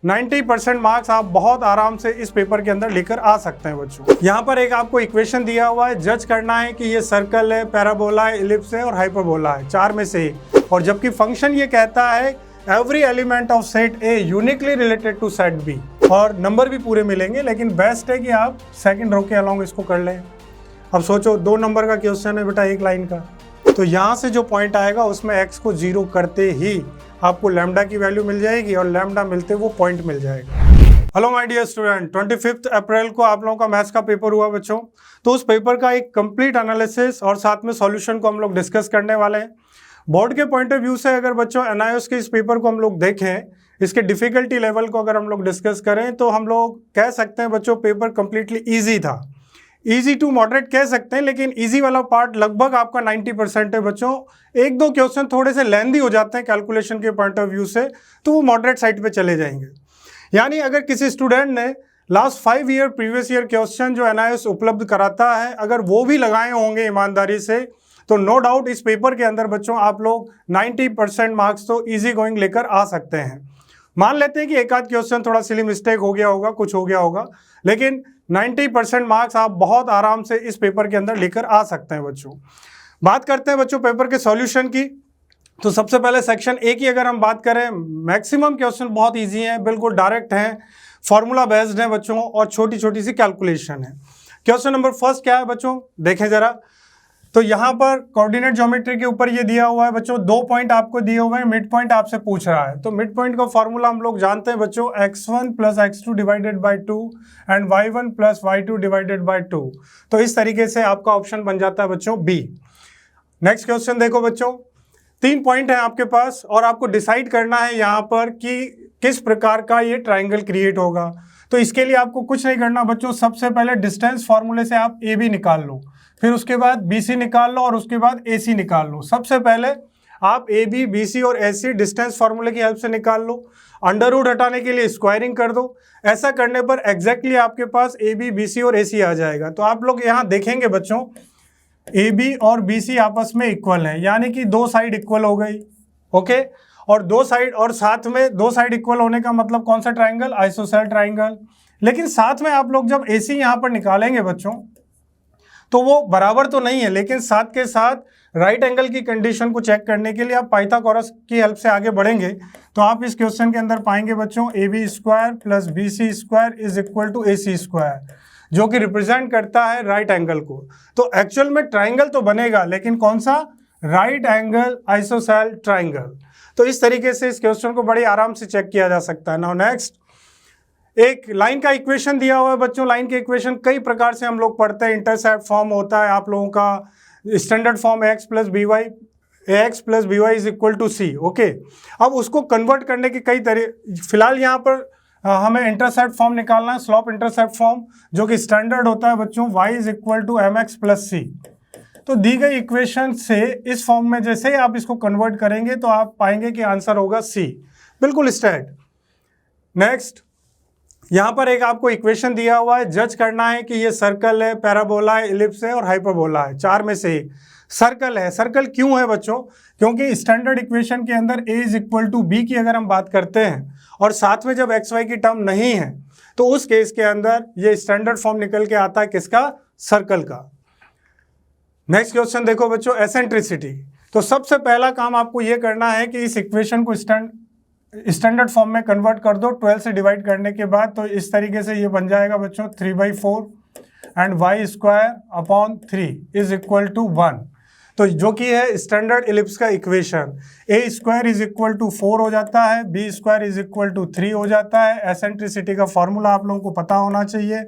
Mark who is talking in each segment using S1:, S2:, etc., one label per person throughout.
S1: 90% marks आप बहुत आराम से इस पेपर के अंदर लेकर आ सकते हैं बच्चों। यहाँ पर एक आपको इक्वेशन दिया हुआ है, जज करना है कि ये सर्कल है, पैराबोला है, इलिप्स है और हाइपरबोला है, चार में से एक। और जबकि फंक्शन ये कहता है every element of set A uniquely related to set B, और नंबर भी पूरे मिलेंगे, लेकिन बेस्ट है कि आप सेकंड रो के अलोंग इसको कर लें। अब सोचो 2 नंबर का क्वेश्चन है बेटा, एक लाइन का, तो यहाँ से जो पॉइंट आएगा उसमें x को 0 करते ही आपको लैम्डा की वैल्यू मिल जाएगी और लैम्डा मिलते वो पॉइंट मिल जाएगा। हेलो माय डियर स्टूडेंट, 25 अप्रैल को आप लोगों का मैथ्स का पेपर हुआ बच्चों। तो उस पेपर का एक कंप्लीट एनालिसिस और साथ में सॉल्यूशन को हम लोग डिस्कस करने वाले हैं। बोर्ड के पॉइंट ऑफ व्यू से अगर बच्चों एनआईओएस के इस पेपर को हम लोग देखें, इसके डिफिकल्टी लेवल को अगर हम लोग डिस्कस करें, तो हम लोग कह सकते हैं बच्चों पेपर कंप्लीटली ईजी था। इजी टू मॉडरेट कह सकते हैं, लेकिन इजी वाला पार्ट लगभग आपका 90% है बच्चों। एक दो क्वेश्चन थोड़े से लेंदी हो जाते हैं कैलकुलेशन के पॉइंट ऑफ व्यू से, तो वो मॉडरेट साइड पे चले जाएंगे। यानी अगर किसी स्टूडेंट ने last 5 year previous year question जो एनआईओएस उपलब्ध कराता है, अगर वो भी लगाए होंगे ईमानदारी से, तो नो डाउट इस पेपर के अंदर बच्चों आप लोग 90% मार्क्स तो ईजी गोइंग लेकर आ सकते हैं। मान लेते हैं कि एक आध क्वेश्चन थोड़ा सिली मिस्टेक हो गया होगा, कुछ हो गया होगा, लेकिन 90% मार्क्स आप बहुत आराम से इस पेपर के अंदर लेकर आ सकते हैं बच्चों। बात करते हैं बच्चों पेपर के सॉल्यूशन की। तो सबसे पहले सेक्शन ए की अगर हम बात करें, मैक्सिमम क्वेश्चन बहुत इजी हैं, बिल्कुल डायरेक्ट हैं, फॉर्मूला बेस्ड हैं बच्चों, और छोटी छोटी सी कैलकुलेशन है। क्वेश्चन नंबर फर्स्ट क्या है बच्चों, देखें जरा। तो यहाँ पर कोऑर्डिनेट ज्योमेट्री के ऊपर ये दिया हुआ है बच्चों, 2 पॉइंट आपको दिए हुए हैं, मिड पॉइंट आपसे पूछ रहा है। तो मिड पॉइंट का फॉर्मूला हम लोग जानते हैं बच्चों, x1 + x2 divided by 2 and y1 + y2 divided by 2। तो इस तरीके से आपका ऑप्शन बन जाता है बच्चों बी। नेक्स्ट क्वेश्चन देखो बच्चों, 3 पॉइंट है आपके पास और आपको डिसाइड करना है यहाँ पर कि किस प्रकार का ये ट्राइंगल क्रिएट होगा। तो इसके लिए आपको कुछ नहीं करना बच्चों, सबसे पहले डिस्टेंस फार्मूले से आप ए बी निकाल लो, फिर उसके बाद BC निकाल लो और उसके बाद AC निकाल लो। सबसे पहले आप AB, BC और AC डिस्टेंस फार्मूले की हेल्प से निकाल लो। अंडर रूट हटाने के लिए स्क्वायरिंग कर दो। ऐसा करने पर एग्जैक्टली आपके पास AB, BC और AC आ जाएगा। तो आप लोग यहाँ देखेंगे बच्चों, AB और BC आपस में इक्वल है, यानी कि 2 साइड इक्वल हो गई। ओके, और 2 साइड, और साथ में 2 साइड इक्वल होने का मतलब कौन सा ट्राइंगल, आइसोसेल ट्राइंगल। लेकिन साथ में आप लोग जब AC यहाँ पर निकालेंगे बच्चों, तो वो बराबर तो नहीं है, लेकिन साथ के साथ राइट एंगल की कंडीशन को चेक करने के लिए आप पाइथागोरस की हेल्प से आगे बढ़ेंगे। तो आप इस क्वेश्चन के अंदर पाएंगे बच्चों AB² + BC² = AC², जो कि रिप्रेजेंट करता है राइट एंगल को। तो एक्चुअल में ट्राइंगल तो बनेगा, लेकिन कौन सा, राइट एंगल आइसोसेल ट्राइंगल। तो इस तरीके से इस क्वेश्चन को बड़ी आराम से चेक किया जा सकता है। नाउ नेक्स्ट, एक लाइन का इक्वेशन दिया हुआ है बच्चों। लाइन के इक्वेशन कई प्रकार से हम लोग पढ़ते हैं, इंटरसेप्ट फॉर्म होता है आप लोगों का, standard form ax + by = c। Okay, अब उसको कन्वर्ट करने के कई तरीके, फिलहाल यहाँ पर हमें इंटरसेप्ट फॉर्म निकालना है, स्लोप इंटरसेप्ट फॉर्म, जो कि स्टैंडर्ड होता है बच्चों y = mx + c। तो दी गई इक्वेशन से इस फॉर्म में जैसे ही आप इसको कन्वर्ट करेंगे तो आप पाएंगे कि आंसर होगा c, बिल्कुल स्ट्रेट। नेक्स्ट, यहाँ पर एक आपको इक्वेशन दिया हुआ है, जज करना है कि ये सर्कल है, पैराबोला है, इलिप्स है और हाइपरबोला है, चार में से एक। सर्कल है, सर्कल क्यों है बच्चों, क्योंकि स्टैंडर्ड इक्वेशन के अंदर a = b की अगर हम बात करते हैं और साथ में जब xy की टर्म नहीं है, तो उस केस के अंदर ये स्टैंडर्ड फॉर्म निकल के आता है किसका, सर्कल का। नेक्स्ट क्वेश्चन देखो बच्चों, एसेंट्रिसिटी। तो सबसे पहला काम आपको ये करना है कि इस इक्वेशन को स्टैंडर्ड फॉर्म में कन्वर्ट कर दो 12 से डिवाइड करने के बाद। तो इस तरीके से ये बन जाएगा बच्चों 3/4 एंड y² / 3 = 1। तो जो कि है स्टैंडर्ड इलिप्स का इक्वेशन। a² = 4 हो जाता है, b² = 3 हो जाता है। एसेंट्रिसिटी का फॉर्मूला आप लोगों को पता होना चाहिए,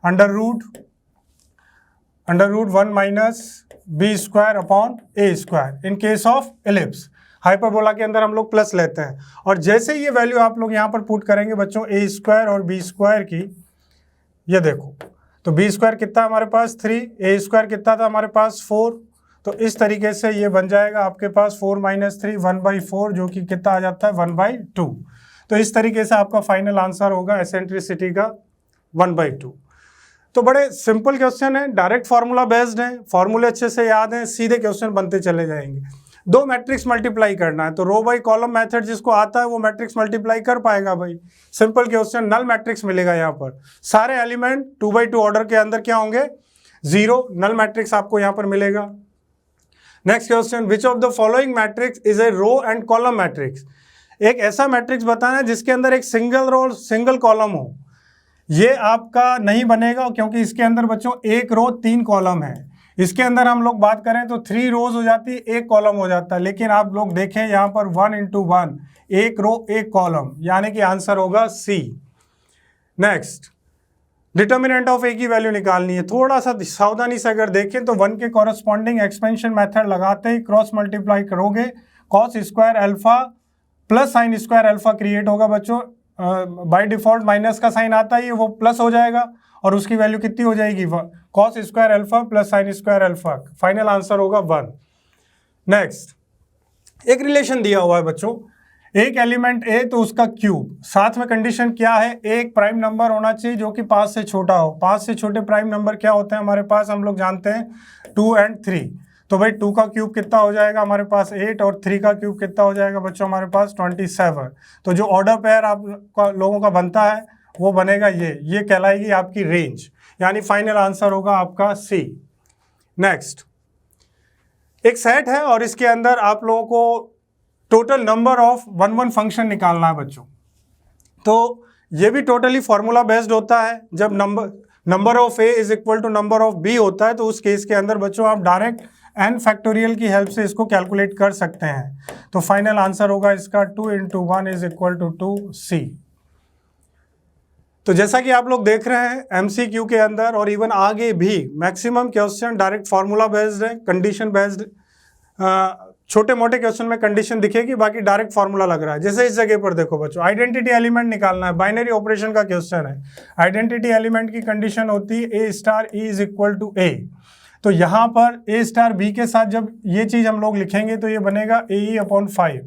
S1: under root 1 - b² / a²। In case of ellipse, hyperbola के अंदर हम लोग प्लस लेते हैं। और जैसे ये वैल्यू आप लोग यहाँ पर पुट करेंगे बच्चों a² और b² की, ये देखो, तो b² कितना हमारे पास 3, a² कितना था हमारे पास 4। तो इस तरीके से ये बन जाएगा आपके पास 4 - 3 1/4, जो कि कितना आ जाता है 1/2। तो इस तरीके से आपका फाइनल आंसर होगा एसेंट्रिसिटी का 1/2। तो बड़े सिंपल क्वेश्चन है, डायरेक्ट फार्मूला बेस्ड है, फार्मूले अच्छे से याद हैं, सीधे क्वेश्चन बनते चले जाएंगे। दो मैट्रिक्स मल्टीप्लाई करना है तो रो बाई कॉलम मेथड जिसको आता है वो मैट्रिक्स मल्टीप्लाई कर पाएगा भाई। सिंपल क्वेश्चन, नल मैट्रिक्स मिलेगा यहाँ पर। सारे एलिमेंट 2x2 ऑर्डर के अंदर क्या होंगे, 0, नल मैट्रिक्स आपको यहाँ पर मिलेगा। Next question, which of the following matrix is a row and column matrix. एक ऐसा मैट्रिक्स बताना है जिसके अंदर एक सिंगल रो और सिंगल कॉलम हो। ये आपका नहीं बनेगा क्योंकि इसके अंदर बच्चों 1 रो 3 कॉलम है। इसके अंदर हम लोग बात करें तो 3 रोज हो जाती है, 1 कॉलम हो जाता है। लेकिन आप लोग देखें यहाँ पर 1 into 1, 1 रो 1 कॉलम, यानी कि आंसर होगा सी। नेक्स्ट, डिटर्मिनेंट ऑफ ए की वैल्यू निकालनी है। थोड़ा सा सावधानी से अगर देखें तो 1 के कॉरस्पॉन्डिंग एक्सपेंशन मेथड लगाते ही क्रॉस मल्टीप्लाई करोगे, cos square alpha plus sine square alpha create होगा बच्चों। बाय डिफॉल्ट माइनस का साइन आता ही है, वो प्लस हो जाएगा और उसकी वैल्यू कितनी हो जाएगी, cos square alpha plus sine square alpha. Final answer होगा 1। नेक्स्ट, एक रिलेशन दिया हुआ है बच्चों, एक एलिमेंट ए तो उसका क्यूब, साथ में कंडीशन क्या है, एक प्राइम नंबर होना चाहिए जो कि 5 से छोटा हो। 5 से छोटे प्राइम नंबर क्या होते हैं हमारे पास, हम लोग जानते हैं 2 और 3। तो भाई 2 का क्यूब कितना हो जाएगा हमारे पास 8 और 3 का क्यूब कितना हो जाएगा बच्चों हमारे पास 27। तो जो ऑर्डर पेयर आप लोगों का बनता है वो बनेगा ये कहलाएगी आपकी रेंज, यानी फाइनल आंसर होगा आपका सी। नेक्स्ट, एक सेट है और इसके अंदर आप लोगों को टोटल नंबर ऑफ 1 फंक्शन निकालना है बच्चों। तो ये भी टोटली फॉर्मूला बेस्ड होता है। जब number of A is equal to number of B होता है तो उस केस के अंदर बच्चों आप डायरेक्ट n फैक्टोरियल की हेल्प से इसको कैलकुलेट कर सकते हैं। तो फाइनल आंसर होगा इसका 2 into 1 is equal to 2c। तो जैसा कि आप लोग देख रहे हैं MCQ के अंदर और इवन आगे भी maximum question direct formula based है, कंडीशन बेस्ड। छोटे मोटे क्वेश्चन में कंडीशन दिखेगी, बाकी डायरेक्ट फार्मूला लग रहा है। जैसे इस जगह पर देखो बच्चों, आइडेंटिटी एलिमेंट निकालना है, बाइनरी ऑपरेशन का क्वेश्चन है। आइडेंटिटी एलिमेंट की कंडीशन होती है A star E is equal to A। तो यहाँ पर A स्टार B के साथ जब ये चीज हम लोग लिखेंगे तो ये बनेगा AE/5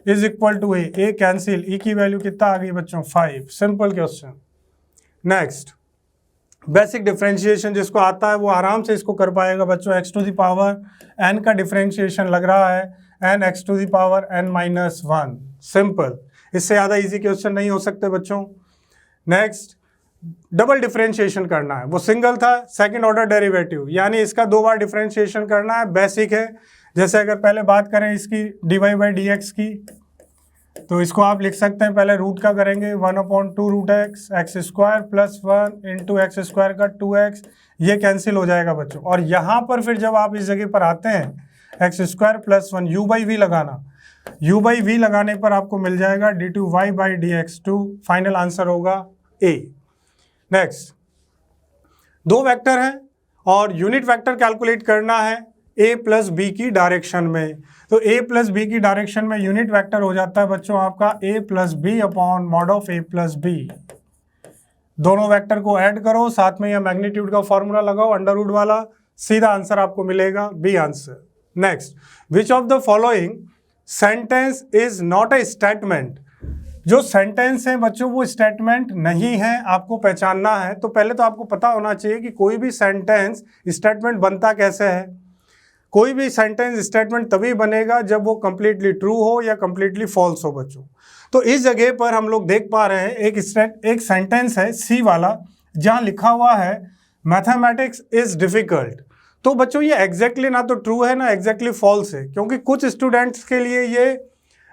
S1: is equal to A cancel, E की वैल्यू कितना आ गई बच्चों 5। Simple question. Next, basic differentiation जिसको आता है वो आराम से इसको कर पाएगा बच्चों। x to the power n का डिफरेंशिएशन लग रहा है n x to the power n-1। Simple, इससे ज़्यादा इजी क्वेश्चन नहीं हो सकते बच्चों। नेक्स्ट, डबल डिफरेंशिएशन करना है, वो सिंगल था, सेकंड ऑर्डर डेरिवेटिव, यानी इसका 2 बार डिफरेंशिएशन करना है। बेसिक है। जैसे अगर पहले बात करें इसकी dy/dx की, तो इसको आप लिख सकते हैं, पहले रूट का करेंगे 1/2 root x square plus 1 into x square का 2x, ये कैंसिल हो जाएगा बच्चों। और यहाँ पर फिर जब आप इस जगह पर आते हैं एक्स स्क्वायर प्लस 1 u/v लगाना, u/v लगाने पर आपको मिल जाएगा d2y/dx2। फाइनल आंसर होगा A। नेक्स्ट, 2 वेक्टर हैं और यूनिट वेक्टर कैलकुलेट करना है a प्लस बी की डायरेक्शन में। तो a प्लस बी की डायरेक्शन में यूनिट वेक्टर हो जाता है बच्चों आपका a plus B upon mod of a plus b. दोनों वेक्टर को ऐड करो, साथ में यह मैग्नीट्यूड का फॉर्मूला लगाओ अंडर रूट वाला, सीधा आंसर आपको मिलेगा B answer. Next, which of the following sentence is not a statement. जो सेंटेंस है बच्चों वो स्टेटमेंट नहीं है, आपको पहचानना है। तो पहले तो आपको पता होना चाहिए कि कोई भी सेंटेंस स्टेटमेंट बनता कैसे है। कोई भी सेंटेंस स्टेटमेंट तभी बनेगा जब वो कंप्लीटली ट्रू हो या कंप्लीटली फॉल्स हो बच्चों। तो इस जगह पर हम लोग देख पा रहे हैं एक सेंटेंस है सी वाला, जहाँ लिखा हुआ है मैथमेटिक्स इज डिफिकल्ट। तो बच्चों ये एग्जैक्टली ना तो ट्रू है ना एग्जैक्टली फॉल्स है, क्योंकि कुछ स्टूडेंट्स के लिए ये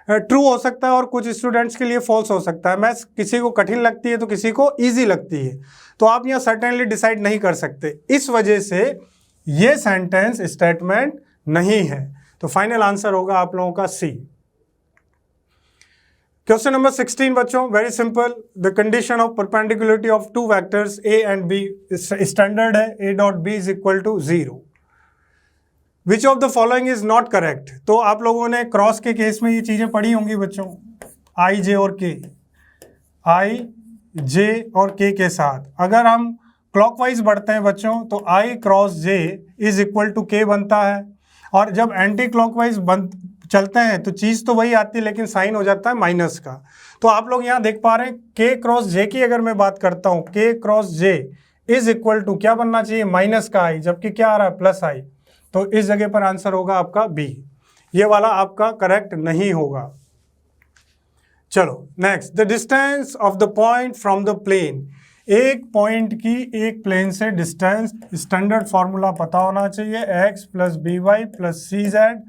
S1: ट्रू हो सकता है और कुछ स्टूडेंट्स के लिए फॉल्स हो सकता है। मैथ्स किसी को कठिन लगती है तो किसी को ईजी लगती है, तो आप यहाँ सर्टेनली डिसाइड नहीं कर सकते। इस वजह से ये सेंटेंस स्टेटमेंट नहीं है। तो फाइनल आंसर होगा आप लोगों का सी। क्वेश्चन नंबर 16 बच्चों, very simple. The condition of perpendicularity of 2 vectors a and b standard है, a dot b is equal to 0। Which of the following is not correct. तो आप लोगों ने क्रॉस के केस में ये चीजें पढ़ी होंगी बच्चों, i j और k, i j और k के साथ। अगर हम क्लॉकवाइज बढ़ते हैं बच्चों तो i cross j is equal to k बनता है, और जब एंटी क्लॉकवाइज चलते हैं तो चीज़ तो वही आती है लेकिन साइन हो जाता है माइनस का। तो आप लोग यहाँ देख पा रहे हैं k क्रॉस j की अगर मैं बात करता हूँ, k cross j is equal to क्या बनना चाहिए माइनस का i, जबकि क्या आ रहा है प्लस i। तो इस जगह पर आंसर होगा आपका बी। ये वाला आपका करेक्ट नहीं होगा। चलो next, the distance of the point from the plane. एक पॉइंट की एक प्लेन से डिस्टेंस, स्टैंडर्ड फॉर्मूला पता होना चाहिए, x plus B Y plus C Z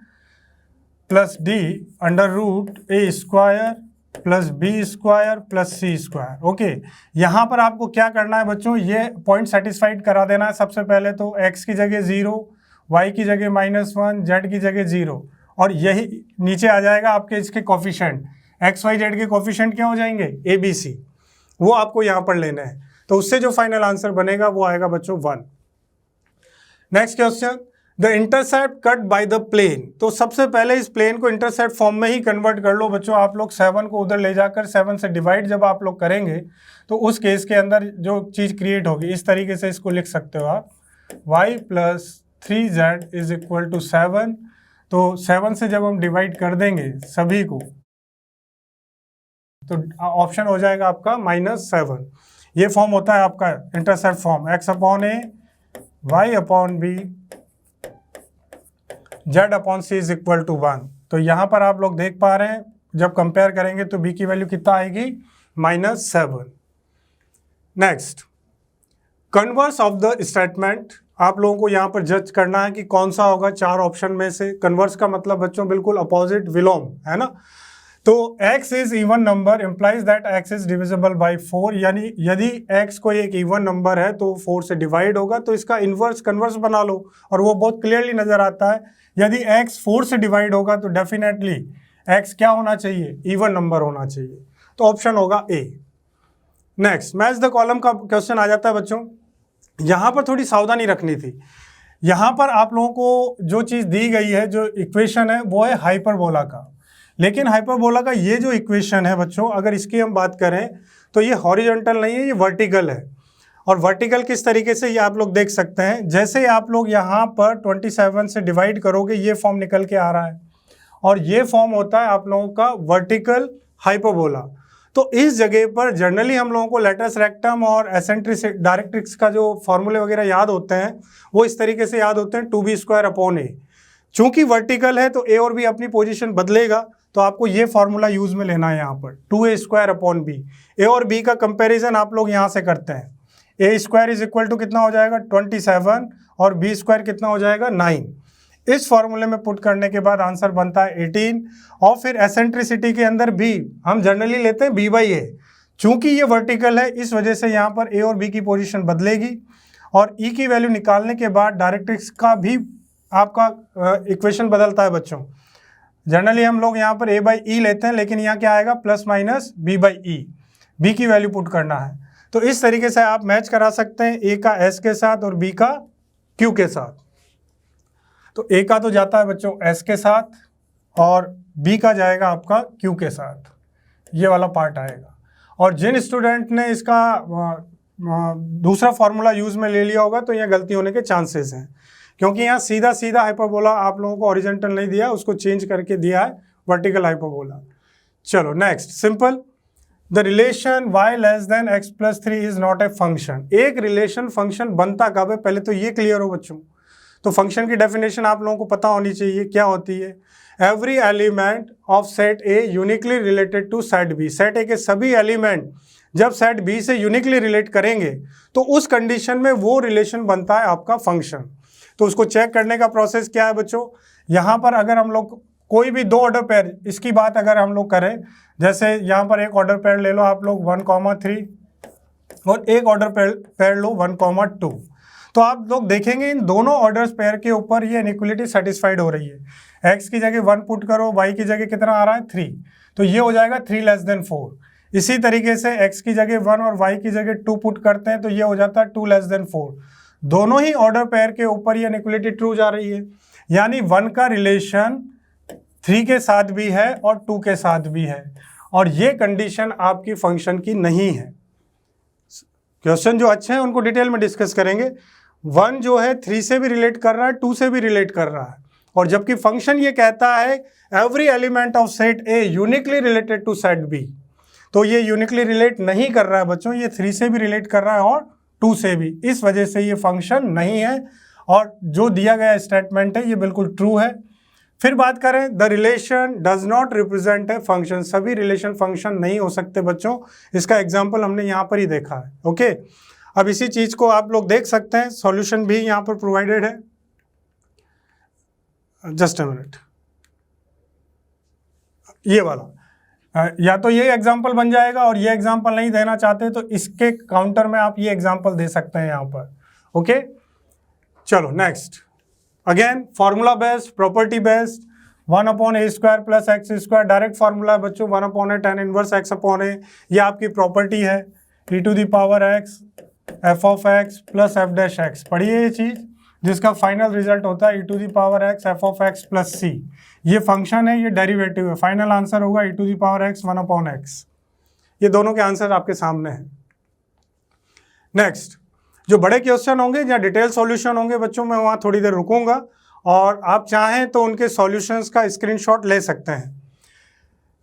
S1: plus D under root A square plus B square plus C square. Okay, यहाँ पर आपको क्या करना है बच्चों, ये पॉइंट सेटिस्फाइड करा देना है। सबसे पहले तो x की जगह 0, y की जगह -1, z की जगह 0, और यही नीचे आ जाएगा आपके इसके कोफिशिएंट, x y z के कोफिशिएंट क्या हो जाएंगे, a b c, वो आपको यहाँ पर लेना है। तो उससे जो फाइनल आंसर बनेगा वो आएगा बच्चों 1। Next question, the intercept cut by the plane. तो सबसे पहले इस प्लेन को इंटरसेप्ट फॉर्म में ही कन्वर्ट कर लो बच्चों। आप लोग 7 को उधर ले जाकर 7 से डिवाइड जब आप लोग करेंगे तो उस केस के अंदर जो चीज़ क्रिएट होगी, इस तरीके से इसको लिख सकते हो आप, y plus 3z is equal to 7। तो 7 से जब हम डिवाइड कर देंगे सभी को तो ऑप्शन हो जाएगा आपका -7। ये फॉर्म होता है आपका intercept form, x upon a, y upon b, z upon c is equal to 1। तो यहाँ पर आप लोग देख पा रहे हैं जब कंपेयर करेंगे तो b की वैल्यू कितना आएगी, -7। Next, converse of the statement. आप लोगों को यहाँ पर जज करना है कि कौन सा होगा 4 ऑप्शन में से। कन्वर्स का मतलब बच्चों बिल्कुल अपोजिट, विलोम, है ना। तो x is even number implies that x is divisible by 4, यानी यदि x कोई एक इवन नंबर है तो 4 से डिवाइड होगा, तो इसका इन्वर्स कन्वर्स बना लो और वो बहुत क्लियरली नजर आता है। यदि x 4 से डिवाइड होगा तो डेफिनेटली x क्या होना चाहिए, इवन नंबर होना चाहिए। तो ऑप्शन होगा ए। नेक्स्ट, मैच द कॉलम का क्वेश्चन आ जाता है बच्चों। यहाँ पर थोड़ी सावधानी रखनी थी। यहाँ पर आप लोगों को जो चीज़ दी गई है, जो इक्वेशन है, वो है हाइपरबोला का। लेकिन हाइपरबोला का ये जो इक्वेशन है बच्चों, अगर इसकी हम बात करें तो ये हॉरिजॉन्टल नहीं है, ये वर्टिकल है। और वर्टिकल किस तरीके से, ये आप लोग देख सकते हैं। जैसे आप लोग यहाँ पर 27 से डिवाइड करोगे ये फॉर्म निकल के आ रहा है, और ये फॉर्म होता है आप लोगों का वर्टिकल हाइपरबोला। तो इस जगह पर जनरली हम लोगों को लेटस रेक्टम और एसेंट्रिक डायरेक्ट्रिक्स का जो फॉर्मूले वगैरह याद होते हैं वो इस तरीके से याद होते हैं, 2b² अपॉन ए। चूंकि वर्टिकल है तो ए और बी अपनी पोजीशन बदलेगा, तो आपको ये फॉर्मूला यूज में लेना है यहाँ पर, 2a² अपॉन बी। ए और बी का कंपैरिजन आप लोग यहाँ से करते हैं। a² इज इक्वल टू कितना हो जाएगा, 27, और b² कितना हो जाएगा, 9। इस फॉर्मूले में पुट करने के बाद आंसर बनता है 18। और फिर एसेंट्रिसिटी के अंदर b हम जनरली लेते हैं b/a। चूंकि ये वर्टिकल है इस वजह से यहाँ पर a और b की पोजीशन बदलेगी, और e की वैल्यू निकालने के बाद डायरेक्ट्रिक्स का भी आपका इक्वेशन बदलता है बच्चों। जनरली हम लोग यहाँ पर a/e लेते हैं, लेकिन यहाँ क्या आएगा, प्लस माइनस b/e, b की वैल्यू पुट करना है। तो इस तरीके से आप मैच करा सकते हैं a का s के साथ और b का q के साथ। तो a का तो जाता है बच्चों s के साथ और b का जाएगा आपका q के साथ, ये वाला पार्ट आएगा। और जिन स्टूडेंट ने इसका दूसरा फॉर्मूला यूज में ले लिया होगा तो यहाँ गलती होने के चांसेस हैं, क्योंकि यहाँ सीधा सीधा हाइपरबोला आप लोगों को हॉरिजॉन्टल नहीं दिया, उसको चेंज करके दिया है वर्टिकल हाइपरबोला। चलो next, simple, the relation y less than x plus 3 is not a function. एक रिलेशन फंक्शन बनता कब है, पहले तो ये क्लियर हो बच्चों। तो फंक्शन की डेफिनेशन आप लोगों को पता होनी चाहिए, क्या होती है, every element of set A uniquely related to set B. Set A के सभी एलिमेंट जब सेट बी से यूनिकली रिलेट करेंगे तो उस कंडीशन में वो रिलेशन बनता है आपका फंक्शन। तो उसको चेक करने का प्रोसेस क्या है बच्चों, यहाँ पर अगर हम लोग कोई भी 2 ऑर्डर पेयर, इसकी बात अगर हम लोग करें, जैसे यहाँ पर एक ऑर्डर पेयर ले लो आप लोग 1,3 और एक ऑर्डर पेयर लो 1,2, तो आप लोग देखेंगे इन दोनों ऑर्डर्स पेयर के ऊपर ये इनइक्वलिटी सेटिस्फाइड हो रही है। x की जगह 1 पुट करो, y की जगह कितना आ रहा है 3, तो ये हो जाएगा 3 लेस देन 4। इसी तरीके से x की जगह 1 और y की जगह 2 पुट करते हैं तो ये हो जाता है 2 लेस देन 4। दोनों ही ऑर्डर पेयर के ऊपर ये इनइक्वलिटी ट्रू जा रही है, यानी 1 का रिलेशन 3 के साथ भी है और 2 के साथ भी है, और ये कंडीशन आपकी फंक्शन की नहीं है। क्वेश्चन जो अच्छे हैं उनको डिटेल में डिस्कस करेंगे। 1 जो है 3 से भी रिलेट कर रहा है, 2 से भी रिलेट कर रहा है, और जबकि फंक्शन ये कहता है every element of set A uniquely related to set B, तो ये यूनिकली रिलेट नहीं कर रहा है बच्चों, ये 3 से भी रिलेट कर रहा है और 2 से भी। इस वजह से ये फंक्शन नहीं है, और जो दिया गया स्टेटमेंट है ये बिल्कुल ट्रू है। फिर बात करें the relation does not represent a function, सभी रिलेशन फंक्शन नहीं हो सकते बच्चों, इसका एग्जाम्पल हमने यहाँ पर ही देखा है। ओके, अब इसी चीज को आप लोग देख सकते हैं, सॉल्यूशन भी यहाँ पर प्रोवाइडेड है। जस्ट अ मिनट, ये वाला या तो ये एग्जाम्पल बन जाएगा, और ये एग्जाम्पल नहीं देना चाहते तो इसके काउंटर में आप ये एग्जाम्पल दे सकते हैं यहाँ पर। ओके, चलो next, again formula based, property based, 1/a² plus x square, direct formula है बच्चों, 1/a tan इनवर्स x/a, ये आपकी प्रॉपर्टी है, e⁻x f(x) प्लस f'(x), पढ़िए ये चीज, जिसका फाइनल रिजल्ट होता है e⁻x f(x) प्लस c। ये फंक्शन है, ये डेरिवेटिव है, फाइनल आंसर होगा e⁻x 1/x। ये दोनों के आंसर आपके सामने हैं। नेक्स्ट, जो बड़े क्वेश्चन होंगे या डिटेल सॉल्यूशन होंगे बच्चों, मैं वहाँ थोड़ी देर रुकूंगा, और आप चाहें तो उनके सॉल्यूशंस का स्क्रीनशॉट ले सकते हैं।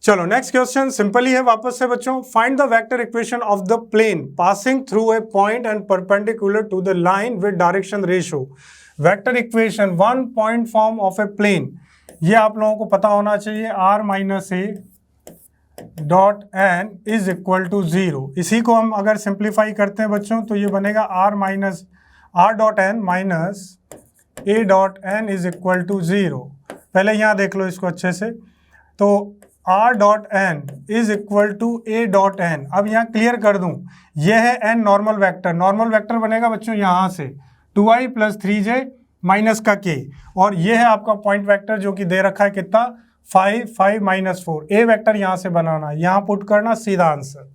S1: चलो नेक्स्ट क्वेश्चन सिंपल ही है वापस से बच्चों, find the vector equation of the plane passing through a point and perpendicular to the line with direction ratio. Vector equation, one point form of a plane, ये आप लोगों को पता होना चाहिए, r - a dot n is equal to 0। इसी को हम अगर सिंप्लीफाई करते हैं बच्चों तो ये बनेगा r dot n minus a dot n is equal to 0। पहले यहाँ देख लो इसको अच्छे से, तो r dot n is equal to a dot n। अब यहाँ क्लियर कर दूँ, यह है n normal vector, normal vector बनेगा बच्चों यहाँ से 2i प्लस 3j माइनस का k, और ये है आपका पॉइंट वेक्टर जो कि दे रखा है कितना, 5 5 - 4। ए वेक्टर यहाँ से बनाना, यहाँ पुट करना, सीधा आंसर।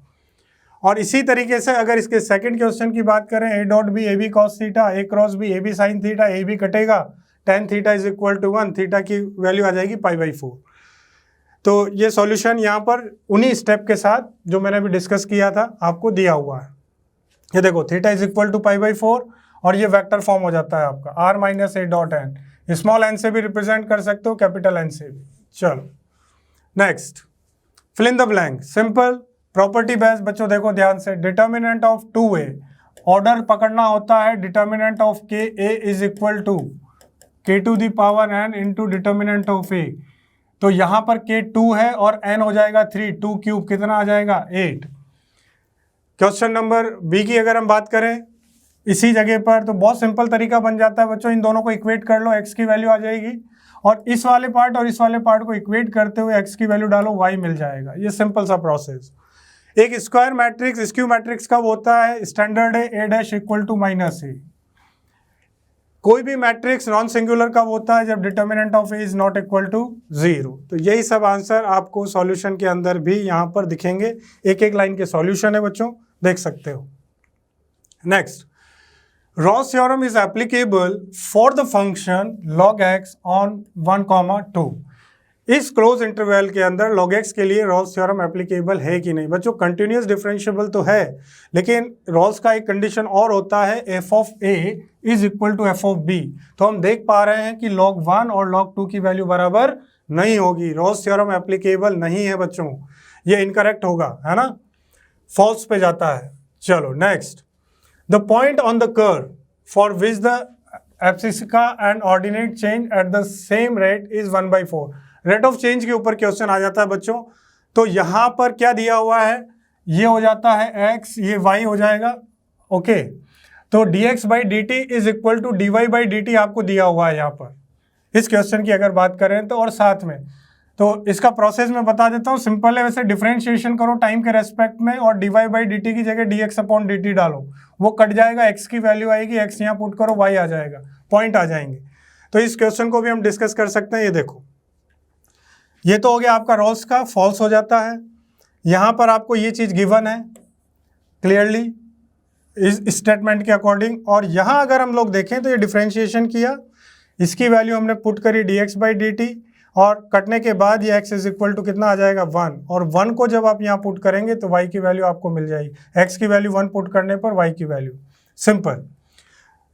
S1: और इसी तरीके से अगर इसके सेकंड क्वेश्चन की बात करें, a dot b a b cos theta, a cross b a b sine theta, a b कटेगा, tan theta is equal to 1, theta की वैल्यू आ जाएगी π/4। तो ये सॉल्यूशन यहाँ पर उन्हीं स्टेप के साथ जो मैंने अभी डिस्कस किया था आपको दिया हुआ है। ये देखो, थीटा इज इक्वल टू π/4, और ये वेक्टर फॉर्म हो जाता है आपका r - a dot n, small n से भी रिप्रेजेंट कर सकते हो, कैपिटल N से भी। चलो next, fill in the blank, simple property based बच्चों, देखो ध्यान से, डिटर्मिनेंट ऑफ 2a, ऑर्डर पकड़ना होता है, determinant of k a is equal to k⁻n into determinant of a। तो यहाँ पर k 2 है और n हो जाएगा 3, 2 क्यूब कितना आ जाएगा 8। क्वेश्चन नंबर बी की अगर हम बात करें इसी जगह पर, तो बहुत सिंपल तरीका बन जाता है बच्चों, इन दोनों को इक्वेट कर लो, x की वैल्यू आ जाएगी, और इस वाले पार्ट और इस वाले पार्ट को इक्वेट करते हुए x की वैल्यू डालो, y मिल जाएगा। ये सिंपल सा प्रोसेस। एक स्क्वायर मैट्रिक्स, स्क्यू मैट्रिक्स कब होता है, स्टैंडर्ड है a' इक्वल टू -a। कोई भी मैट्रिक्स नॉन सिंगुलर कब होता है, जब determinant of a is not equal to 0। तो यही सब आंसर आपको सॉल्यूशन के अंदर भी यहाँ पर दिखेंगे, एक एक लाइन के सॉल्यूशन है बच्चों, देख सकते हो। Next, Ross theorem is applicable for the function log x on 1, 2। इस क्लोज इंटरवल के अंदर log x के लिए Ross theorem एप्लीकेबल है कि नहीं बच्चों। कंटिन्यूस डिफरेंशिएबल तो है, लेकिन Ross का एक कंडीशन और होता है, f of a is equal to f of b। तो हम देख पा रहे हैं कि log 1 और log 2 की वैल्यू बराबर नहीं होगी, Ross theorem एप्लीकेबल नहीं है बच्चों, ये इनकरेक्ट होगा, है ना, फॉल्स पे जाता है। चलो next, the point on the curve for which the abscissa and ordinate change at the same rate is 1/4। Rate of change के ऊपर क्वेश्चन आ जाता है बच्चों। तो यहाँ पर क्या दिया हुआ है, ये हो जाता है x, ये y हो जाएगा। ओके, तो dx/dt is equal to dy/dt आपको दिया हुआ है यहाँ पर इस क्वेश्चन की अगर बात करें तो। और साथ में तो इसका प्रोसेस मैं बता देता हूँ, सिंपल है वैसे, डिफरेंशिएशन करो टाइम के रेस्पेक्ट में, और dy/dt की जगह dx/dt डालो, वो कट जाएगा, x की वैल्यू आएगी, x यहाँ पुट करो, y आ जाएगा, पॉइंट आ जाएंगे। तो इस क्वेश्चन को भी हम डिस्कस कर सकते हैं। ये देखो, ये तो हो गया आपका रॉल्स का, फॉल्स हो जाता है। यहाँ पर आपको ये चीज़ गिवन है क्लियरली इस स्टेटमेंट के अकॉर्डिंग, और यहाँ अगर हम लोग देखें तो ये डिफरेंशिएशन किया, इसकी वैल्यू हमने पुट करी dx/dt, और कटने के बाद ये x इज इक्वल टू कितना आ जाएगा 1, और 1 को जब आप यहाँ पुट करेंगे तो y की वैल्यू आपको मिल जाएगी, x की वैल्यू 1 पुट करने पर y की वैल्यू, सिंपल।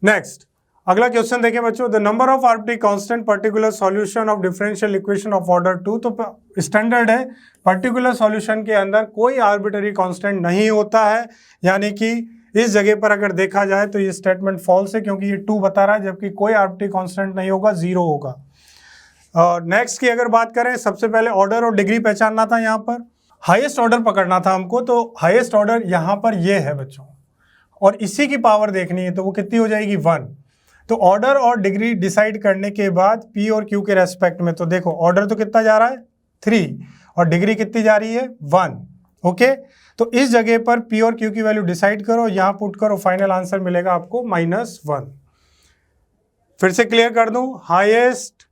S1: नेक्स्ट, अगला क्वेश्चन देखें बच्चों, the number of arbitrary constant particular solution of differential equation of order 2। तो स्टैंडर्ड है, पर्टिकुलर सॉल्यूशन के अंदर कोई आर्बिट्ररी कांस्टेंट नहीं होता है, यानी कि इस जगह पर अगर देखा जाए तो ये स्टेटमेंट फॉल्स है, क्योंकि ये 2 बता रहा है, जबकि कोई आर्बिट्ररी कांस्टेंट नहीं होगा, 0 होगा। और नेक्स्ट की अगर बात करें, सबसे पहले ऑर्डर और डिग्री पहचानना था, यहाँ पर हाईएस्ट ऑर्डर पकड़ना था हमको। तो हाईएस्ट ऑर्डर यहाँ पर ये है बच्चों, और इसी की पावर देखनी है, तो वो कितनी हो जाएगी 1। तो ऑर्डर और डिग्री डिसाइड करने के बाद पी और क्यू के रेस्पेक्ट में, तो देखो ऑर्डर तो कितना जा रहा है 3 और डिग्री कितनी जा रही है 1। ओके, तो इस जगह पर पी और क्यू की वैल्यू डिसाइड करो, यहाँ पुट करो, फाइनल आंसर मिलेगा आपको -1। फिर से क्लियर कर दूं, हाईएस्ट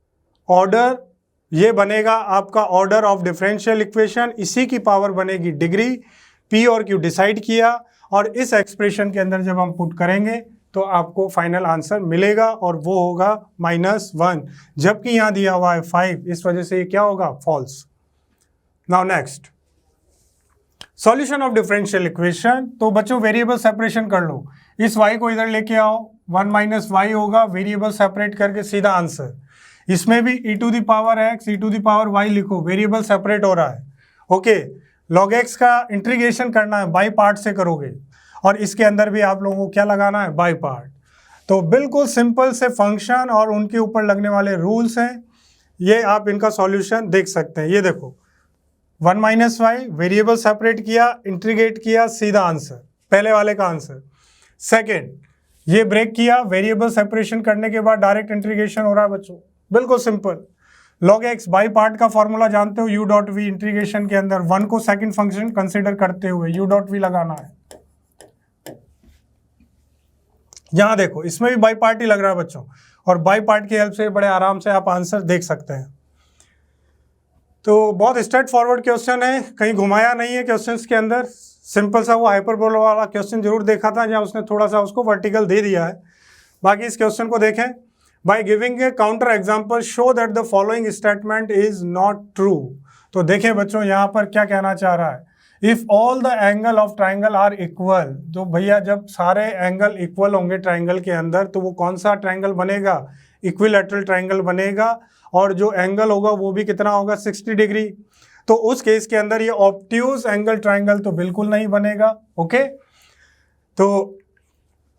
S1: ऑर्डर ये बनेगा आपका ऑर्डर ऑफ डिफरेंशियल इक्वेशन, इसी की पावर बनेगी डिग्री, पी और क्यू डिसाइड किया, और इस एक्सप्रेशन के अंदर जब हम पुट करेंगे तो आपको फाइनल आंसर मिलेगा और वो होगा -1, जबकि यहाँ दिया हुआ है 5, इस वजह से ये क्या होगा, false. Now next, solution of differential equation. तो बच्चों वेरिएबल सेपरेशन कर लो, इस y को इधर लेके आओ, 1 - y होगा, वेरिएबल सेपरेट करके सीधा आंसर। इसमें भी e to the power x, e to the power y लिखो, वेरिएबल सेपरेट हो रहा है। ओके, log x का इंटीग्रेशन करना है, बाई पार्ट से करोगे, और इसके अंदर भी आप लोगों को क्या लगाना है, बाई पार्ट। तो बिल्कुल सिंपल से फंक्शन और उनके ऊपर लगने वाले रूल्स हैं, ये आप इनका सॉल्यूशन देख सकते हैं। ये देखो 1 - y, वेरिएबल सेपरेट किया, इंटीग्रेट किया, सीधा आंसर, पहले वाले का आंसर। सेकेंड, ये ब्रेक किया, वेरिएबल सेपरेशन करने के बाद डायरेक्ट इंटीग्रेशन हो रहा है बच्चों, बिल्कुल simple. log x by part का फॉर्मूला जानते हो, u डॉट वी, इंटीग्रेशन के अंदर 1 को सेकंड फंक्शन कंसीडर करते हुए u डॉट वी लगाना है। यहां देखो इसमें भी बाई पार्ट ही लग रहा है बच्चों, और बाई पार्ट की हेल्प से बड़े आराम से आप आंसर देख सकते हैं। तो बहुत स्ट्रेट फॉरवर्ड क्वेश्चन है, कहीं घुमाया नहीं है क्वेश्चंस के अंदर। सिंपल सा वो हाइपरबोला वाला क्वेश्चन जरूर देखा था, जहाँ उसने थोड़ा सा उसको वर्टिकल दे दिया है। बाकी इस क्वेश्चन को देखें, by giving a counter example show that the following statement is not true. तो देखें बच्चों यहाँ पर क्या कहना चाह रहा है, if all the angle of triangle are equal. तो भैया जब सारे एंगल इक्वल होंगे ट्राइंगल के अंदर, तो वो कौन सा ट्राइंगल बनेगा, इक्विलैटरल ट्राइंगल बनेगा, और जो एंगल होगा वो भी कितना होगा, 60 डिग्री। तो उस केस के अंदर ये ऑब्ट्यूज एंगल ट्राइंगल तो बिल्कुल नहीं बनेगा। ओके, तो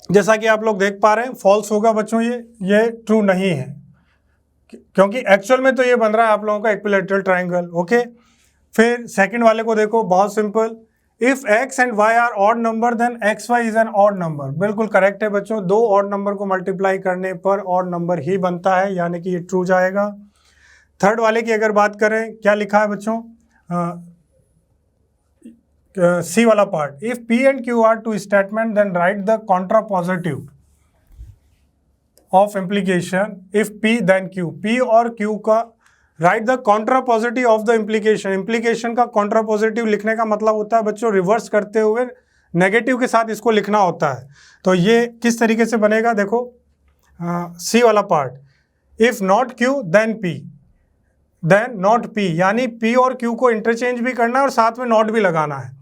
S1: जैसा कि आप लोग देख पा रहे हैं फॉल्स होगा बच्चों, ये ट्रू नहीं है, क्योंकि एक्चुअल में तो ये बन रहा है आप लोगों का इक्विलैटरल ट्राइंगल। ओके, फिर सेकंड वाले को देखो, बहुत simple, if x and y are odd number then xy is an odd number. बिल्कुल करेक्ट है बच्चों, दो ऑड नंबर को मल्टीप्लाई करने पर ऑड नंबर ही बनता है, यानी कि ये ट्रू जाएगा। थर्ड वाले की अगर बात करें, क्या लिखा है बच्चों, सी वाला part, if p and q are two statement then write the contrapositive of implication, if p then q, p और q का write the contrapositive of the implication. Implication का कॉन्ट्रापॉजिटिव लिखने का मतलब होता है बच्चों रिवर्स करते हुए नेगेटिव के साथ इसको लिखना होता है। तो ये किस तरीके से बनेगा, देखो सी वाला part, if not q then p then not p, यानी p और q को इंटरचेंज भी करना है और साथ में नॉट भी लगाना है।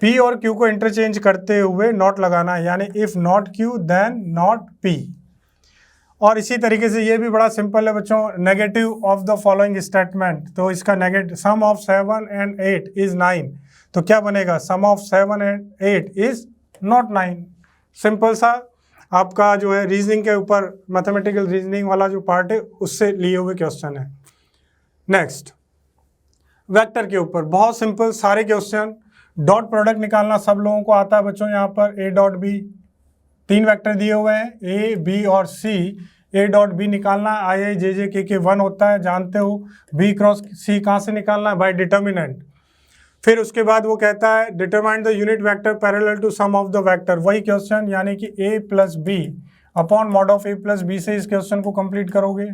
S1: p और q को इंटरचेंज करते हुए नॉट लगाना है, यानी if not q then not p। और इसी तरीके से ये भी बड़ा सिंपल है बच्चों, negative of the following statement. तो इसका negative, sum of 7 and 8 is 9, तो क्या बनेगा, sum of 7 and 8 is not 9। Simple सा आपका जो है रीजनिंग के ऊपर, मैथमेटिकल रीजनिंग वाला जो पार्ट है उससे लिए हुए क्वेश्चन है। नेक्स्ट, वेक्टर के ऊपर बहुत सिंपल सारे क्वेश्चन। डॉट प्रोडक्ट निकालना सब लोगों को आता है बच्चों। यहाँ पर ए डॉट बी, 3 वेक्टर दिए हुए हैं, ए बी और सी। ए डॉट बी निकालना आई आई जे जे के 1 होता है, जानते हो। बी क्रॉस सी कहाँ से निकालना है, बाय डिटर्मिनेंट। फिर उसके बाद वो कहता है determine the unit vector parallel to sum of the vector, वही क्वेश्चन, यानी कि A plus B upon mod of A plus B से इस क्वेश्चन को कंप्लीट करोगे।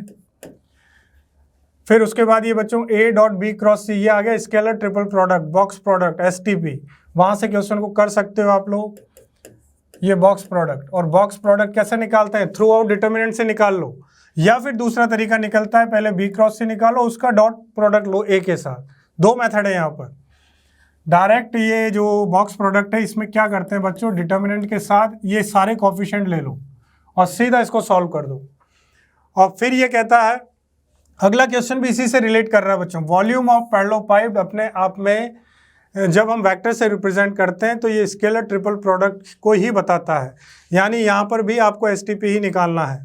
S1: फिर उसके बाद ये बच्चों ए डॉट बी क्रॉस सी, ये आ गया scalar triple product, box product, STP. वहां से क्वेश्चन को कर सकते हो आप लोग, ये बॉक्स प्रोडक्ट। और बॉक्स प्रोडक्ट कैसे निकालते हैं, थ्रू आउट डिटर्मिनेंट से निकाल लो, या फिर दूसरा तरीका निकलता है, पहले बी क्रॉस से निकालो, उसका डॉट प्रोडक्ट लो ए के साथ। 2 मेथड है यहाँ पर। डायरेक्ट ये जो बॉक्स प्रोडक्ट है इसमें क्या करते हैं बच्चों, डिटर्मिनेंट के साथ ये सारे कोफिशिएंट ले लो और सीधा इसको सॉल्व कर दो। और फिर ये कहता है, अगला क्वेश्चन भी इसी से रिलेट कर रहा है बच्चों, वॉल्यूम ऑफ पैरेललोपाइड अपने आप में जब हम वेक्टर से रिप्रेजेंट करते हैं तो ये स्केलर ट्रिपल प्रोडक्ट को ही बताता है, यानी यहाँ पर भी आपको एसटीपी ही निकालना है।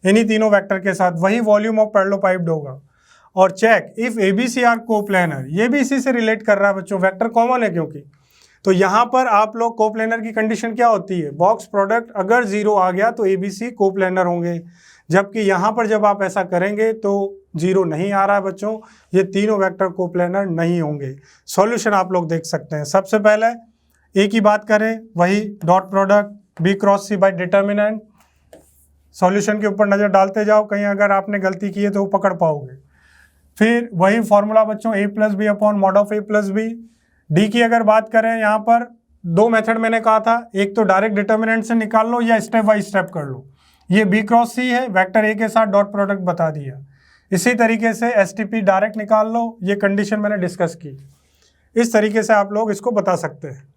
S1: इन्हीं तीनों वेक्टर के साथ, वही वॉल्यूम ऑफ पैरेललोपाइप्ड होगा। और check if ABC are coplanar, ये भी इसी से रिलेट कर रहा है बच्चों, वेक्टर कॉमन है क्योंकि। तो यहाँ पर आप लोग कोप्लेनर की कंडीशन क्या होती है, बॉक्स प्रोडक्ट अगर 0 आ गया तो ABC कोप्लेनर होंगे, जबकि यहाँ पर जब आप ऐसा करेंगे तो 0 नहीं आ रहा है बच्चों, ये तीनों वेक्टर कोप्लेनर नहीं होंगे। सॉल्यूशन आप लोग देख सकते हैं। सबसे पहले ए की बात करें, वही dot product B cross C by determinant. Solution के ऊपर नज़र डालते जाओ, कहीं अगर आपने गलती की है तो वो पकड़ पाओगे। फिर वही फॉर्मूला बच्चों A plus B upon mod of A plus b. D की अगर बात करें, यहाँ पर दो मेथड मैंने कहा था, एक तो डायरेक्ट डिटर्मिनेंट से निकाल लो या स्टेप बाई स्टेप कर लो। ये B क्रॉस C है, वेक्टर A के साथ डॉट प्रोडक्ट बता दिया। इसी तरीके से STP डायरेक्ट निकाल लो, ये कंडीशन मैंने डिस्कस की। इस तरीके से आप लोग इसको बता सकते हैं।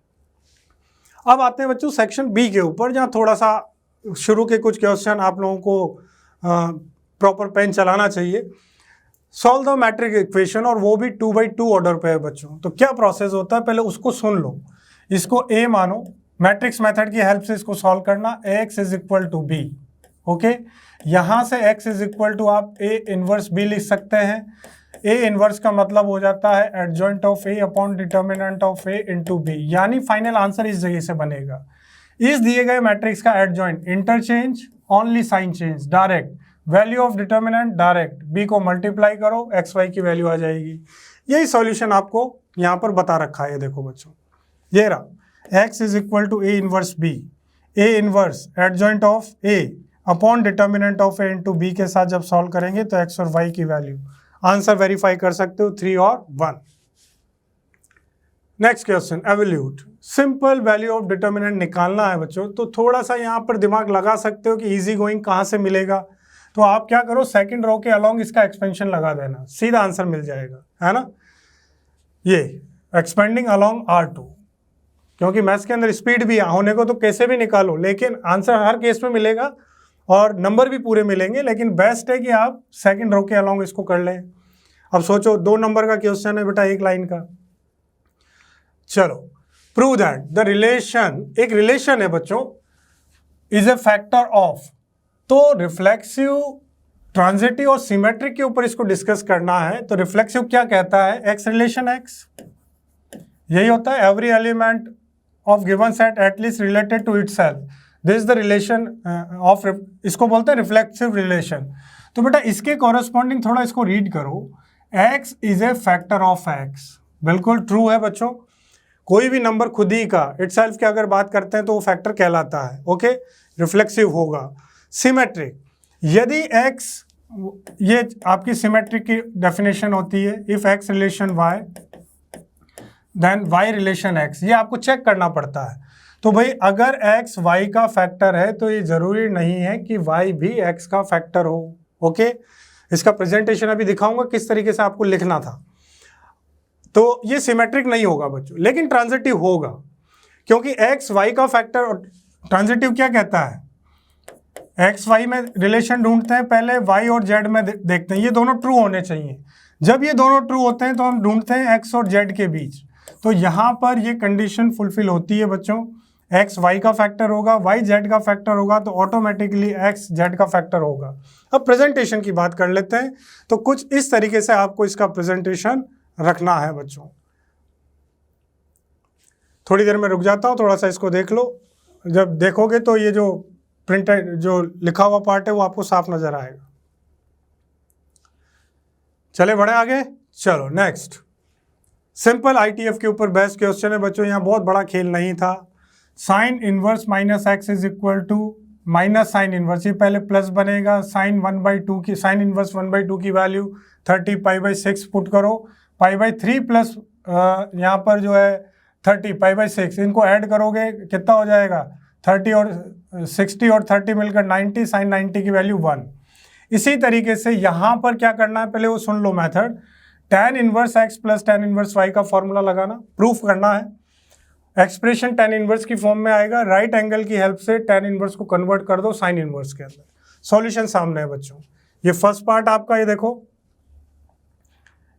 S1: अब आते हैं बच्चों सेक्शन B के ऊपर, जहाँ थोड़ा सा शुरू के कुछ क्वेश्चन आप लोगों को प्रॉपर पेन चलाना चाहिए। सॉल्व द मैट्रिक इक्वेशन, और वो भी 2/2 ऑर्डर पे है बच्चों। तो क्या प्रोसेस होता है पहले उसको सुन लो। इसको A मानो, मैट्रिक्स मेथड की हेल्प से इसको सॉल्व करना। X is equal to B, okay. यहाँ से X इज इक्वल टू आप A इनवर्स B लिख सकते हैं। A इनवर्स का मतलब हो जाता है adjoint of A upon determinant of A into B, यानी फाइनल आंसर इस जगह से बनेगा। इस दिए गए मैट्रिक्स का adjoint interchange, only sine change, direct value of determinant direct, B को मल्टीप्लाई करो, XY की वैल्यू आ जाएगी। यही सॉल्यूशन आपको यहाँ पर बता रखा है। देखो बच्चों, ये रहा X is equal to A inverse B, A inverse adjoint of A upon determinant of A into B के साथ जब सॉल्व करेंगे तो X और Y की वैल्यू, आंसर वेरीफाई कर सकते हो 3 और 1। Next question, evolute, simple value of determinant निकालना है बच्चों। तो थोड़ा सा यहाँ पर दिमाग लगा सकते हो कि इजी गोइंग कहाँ से मिलेगा। तो आप क्या करो, सेकंड रो के अलोंग इसका एक्सपेंशन लगा देना, सीधा आंसर मिल जाएगा, है ना। ये एक्सपेंडिंग अलोंग R2, क्योंकि मैथ्स के अंदर स्पीड भी होने को तो कैसे भी निकालो, लेकिन आंसर हर केस में मिलेगा और नंबर भी पूरे मिलेंगे। लेकिन बेस्ट है कि आप सेकंड रो के अलोंग इसको कर लें। अब सोचो 2 नंबर का क्वेश्चन है बेटा, 1 लाइन का। चलो, प्रूव दैट द रिलेशन, एक रिलेशन है बच्चों, इज ए फैक्टर ऑफ। तो रिफ्लेक्सिव, ट्रांजिटिव और सिमेट्रिक के ऊपर इसको डिस्कस करना है। तो रिफ्लेक्सिव क्या कहता है, एक्स रिलेशन एक्स, यही होता है। Every element of given set at least related to itself, this is the relation of, इसको बोलते हैं रिफ्लेक्सिव रिलेशन। तो बेटा इसके कॉरेस्पॉन्डिंग थोड़ा इसको रीड करो, x is a factor of x, बिल्कुल ट्रू है बच्चों। कोई भी नंबर खुद ही का इटसेल्फ की अगर बात करते हैं तो वो फैक्टर कहलाता है, ओके। रिफ्लेक्सिव होगा। सिमेट्रिक, यदि x, ये आपकी सिमेट्रिक की डेफिनेशन होती है, if x relation y then y relation x, ये आपको चेक करना पड़ता है। तो भाई अगर x y का फैक्टर है तो ये जरूरी नहीं है कि y भी x का फैक्टर हो, ओके। इसका प्रेजेंटेशन अभी दिखाऊंगा किस तरीके से आपको लिखना था। तो ये सिमेट्रिक नहीं होगा बच्चों, लेकिन ट्रांजिटिव होगा, क्योंकि x y का फैक्टर। और ट्रांजिटिव क्या कहता है, एक्स वाई में रिलेशन ढूंढते हैं, पहले वाई और जेड में देखते हैं, ये दोनों ट्रू होने चाहिए। जब ये दोनों ट्रू होते हैं तो हम ढूंढते हैं एक्स और जेड के बीच। तो यहाँ पर ये कंडीशन फुलफिल होती है बच्चों, एक्स वाई का फैक्टर होगा, वाई जेड का फैक्टर होगा, तो ऑटोमेटिकली एक्स जेड का फैक्टर होगा। अब प्रेजेंटेशन की बात कर लेते हैं। तो कुछ इस तरीके से आपको इसका प्रेजेंटेशन रखना है बच्चों। थोड़ी देर में रुक जाता हूँ, थोड़ा सा इसको देख लो। जब देखोगे तो ये जो प्रिंटेड, जो लिखा हुआ पार्ट है वो आपको साफ नजर आएगा। चले बढ़े आगे। चलो नेक्स्ट, सिंपल ITF के ऊपर बेस्ट क्वेश्चन है बच्चों। यहाँ बहुत बड़ा खेल नहीं था। Sine inverse minus x is equal to minus sine inverse, ये पहले प्लस बनेगा। साइन 1/2 की, साइन इनवर्स 1/2 की वैल्यू 30 π/6 पुट करो, π/3 प्लस यहाँ पर जो है 30 π/6, इनको ऐड करोगे कितना हो जाएगा, 30 और 60 और 30 मिलकर 90, साइन 90 की वैल्यू 1। इसी तरीके से यहाँ पर क्या करना है, पहले वो सुन लो method. tan inverse x plus tan inverse y का फॉर्मूला लगाना, प्रूफ करना है। एक्सप्रेशन tan इनवर्स की फॉर्म में आएगा, राइट एंगल की हेल्प से tan इनवर्स को कन्वर्ट कर दो साइन इनवर्स के अंदर। सॉल्यूशन सामने है बच्चों। ये फर्स्ट पार्ट आपका, ये देखो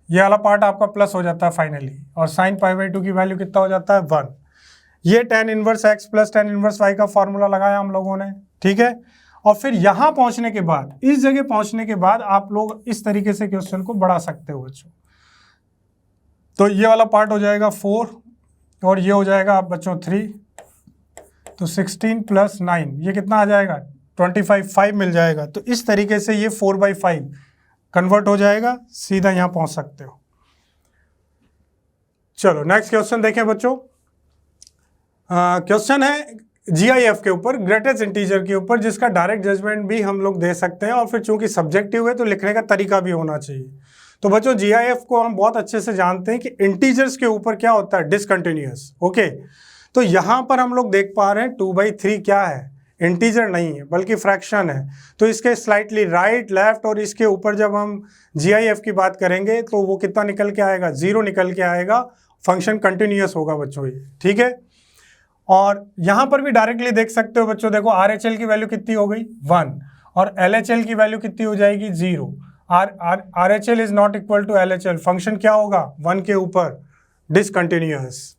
S1: ये वाला पार्ट आपका प्लस हो जाता है फाइनली, और साइन π/2 की वैल्यू कितना हो जाता है 1। ये tan inverse x plus tan inverse y का फॉर्मूला लगाया हम लोगों ने, ठीक है। और फिर यहाँ पहुंचने के बाद, इस जगह पहुंचने के बाद आप लोग इस तरीके से क्वेश्चन को बढ़ा सकते हो बच्चों। तो ये वाला पार्ट हो जाएगा 4 और ये हो जाएगा आप बच्चों 3, तो 16 + 9 ये कितना आ जाएगा 25, 5 मिल जाएगा। तो इस तरीके से ये 4/5 कन्वर्ट हो जाएगा, सीधा यहाँ पहुंच सकते हो। चलो नेक्स्ट क्वेश्चन देखें बच्चों। क्वेश्चन है GIF के ऊपर, ग्रेटेस्ट इंटीजर के ऊपर, जिसका डायरेक्ट जजमेंट भी हम लोग दे सकते हैं, और फिर चूंकि सब्जेक्टिव है तो लिखने का तरीका भी होना चाहिए। तो बच्चों GIF को हम बहुत अच्छे से जानते हैं कि इंटीजर्स के ऊपर क्या होता है, डिसकंटिन्यूअस। ओके, तो यहाँ पर हम लोग देख पा रहे हैं 2/3 क्या है, इंटीजर नहीं है बल्कि फ्रैक्शन है। तो इसके स्लाइटली राइट, लेफ्ट और इसके ऊपर जब हम GIF की बात करेंगे तो वो कितना निकल के आएगा, 0 निकल के आएगा। फंक्शन कंटिन्यूअस होगा बच्चों ये, ठीक है। और यहाँ पर भी डायरेक्टली देख सकते हो बच्चों, देखो RHL की वैल्यू कितनी हो गई 1 और LHL की वैल्यू कितनी हो जाएगी 0। RHL is not equal to LHL, function क्या होगा 1 के ऊपर, डिसकंटिन्यूअस।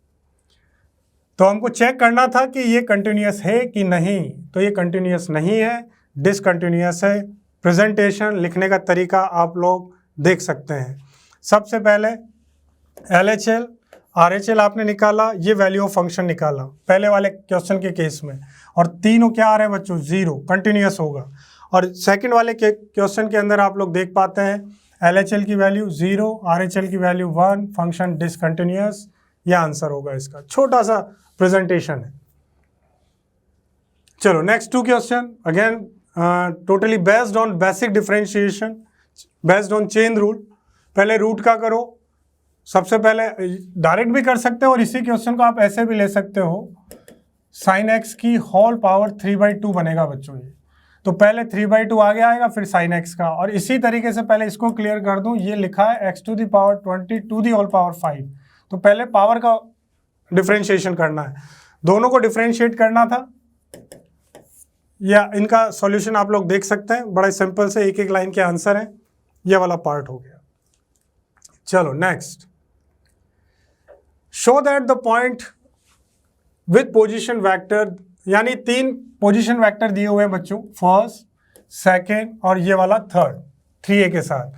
S1: तो हमको चेक करना था कि ये कंटिन्यूअस है कि नहीं, तो ये कंटिन्यूअस नहीं है, डिसकंटिन्यूअस है। प्रेजेंटेशन लिखने का तरीका आप लोग देख सकते हैं। सबसे पहले LHL RHL आपने निकाला, ये वैल्यू ऑफ फंक्शन निकाला पहले वाले क्वेश्चन के केस में, और तीनों क्या आ रहे हैं बच्चों 0, कंटिन्यूअस होगा। और सेकंड वाले के क्वेश्चन के अंदर आप लोग देख पाते हैं LHL की वैल्यू 0, RHL की वैल्यू 1, फंक्शन डिसकंटिन्यूअस। यह आंसर होगा इसका, छोटा सा प्रेजेंटेशन है। चलो next 2 question, again totally based on basic differentiation, based on chain rule. पहले रूट का करो, सबसे पहले डायरेक्ट भी कर सकते हो और इसी क्वेश्चन को आप ऐसे भी ले सकते हो, sin x की होल पावर 3/2 बनेगा बच्चों ये। तो पहले 3/2 आगे आएगा, फिर sin x का, और इसी तरीके से पहले इसको क्लियर कर दूं, ये लिखा है x to the power 20 to the whole power 5। तो पहले पावर का डिफरेंशिएशन करना है, दोनों को डिफरेंशिएट करना था। या इनका सॉल्यूशन आप लोग देख सकते हैं, बड़ा सिंपल से एक एक लाइन के आंसर है। ये वाला पार्ट हो गया। चलो next, show that the point with position vector, यानी 3 पोजीशन वेक्टर दिए हुए हैं बच्चों, फर्स्ट, सेकेंड और ये वाला थर्ड, 3a के साथ।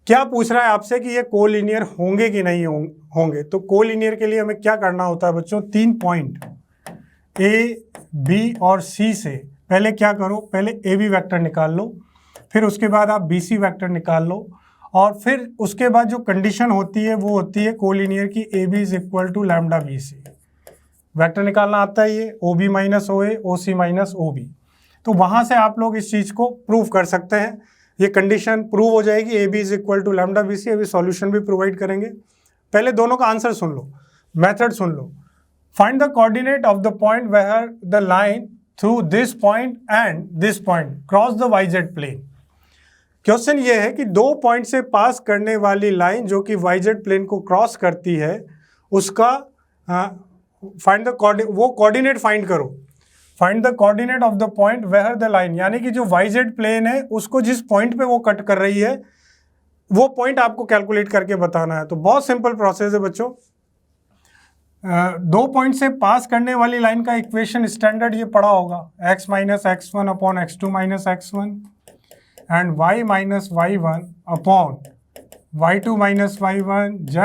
S1: क्या पूछ रहा है आपसे कि ये कोलिनियर होंगे कि नहीं होंगे। तो कोलिनियर के लिए हमें क्या करना होता है बच्चों, 3 पॉइंट A, B और C से पहले क्या करो, पहले AB वेक्टर निकाल लो, फिर उसके बाद आप BC वेक्टर निकाल लो, और फिर उसके बाद जो कंडीशन होती है वो होती है कोलिनियर की AB is equal to lambda BC। Vector निकालना आता है ये OB - OA, OC - OB। तो वहाँ से आप लोग इस चीज़ को प्रूव कर सकते हैं, ये कंडीशन प्रूव हो जाएगी, AB is equal to lambda BC। अभी सॉल्यूशन भी प्रोवाइड करेंगे। पहले दोनों का आंसर सुन लो, मेथड सुन लो। Find the coordinate of the point where the line through this point and this point cross the YZ plane. Question ये है कि 2 पॉइंट से पास करने वाली लाइन जो कि YZ प्लेन को क्रॉस करती है, उसका फाइंड द वो कोऑर्डिनेट फाइंड करो। Find the coordinate of the point where the line, यानी कि जो YZ प्लेन है उसको जिस पॉइंट पे वो कट कर रही है, वो पॉइंट आपको कैलकुलेट करके बताना है। तो बहुत सिंपल प्रोसेस है बच्चों। 2 पॉइंट से पास करने वाली लाइन का इक्वेशन स्टैंडर्ड ये पढ़ा होगा, x - x1 upon x2 - x1 and y - y1 upon y2 - y1, z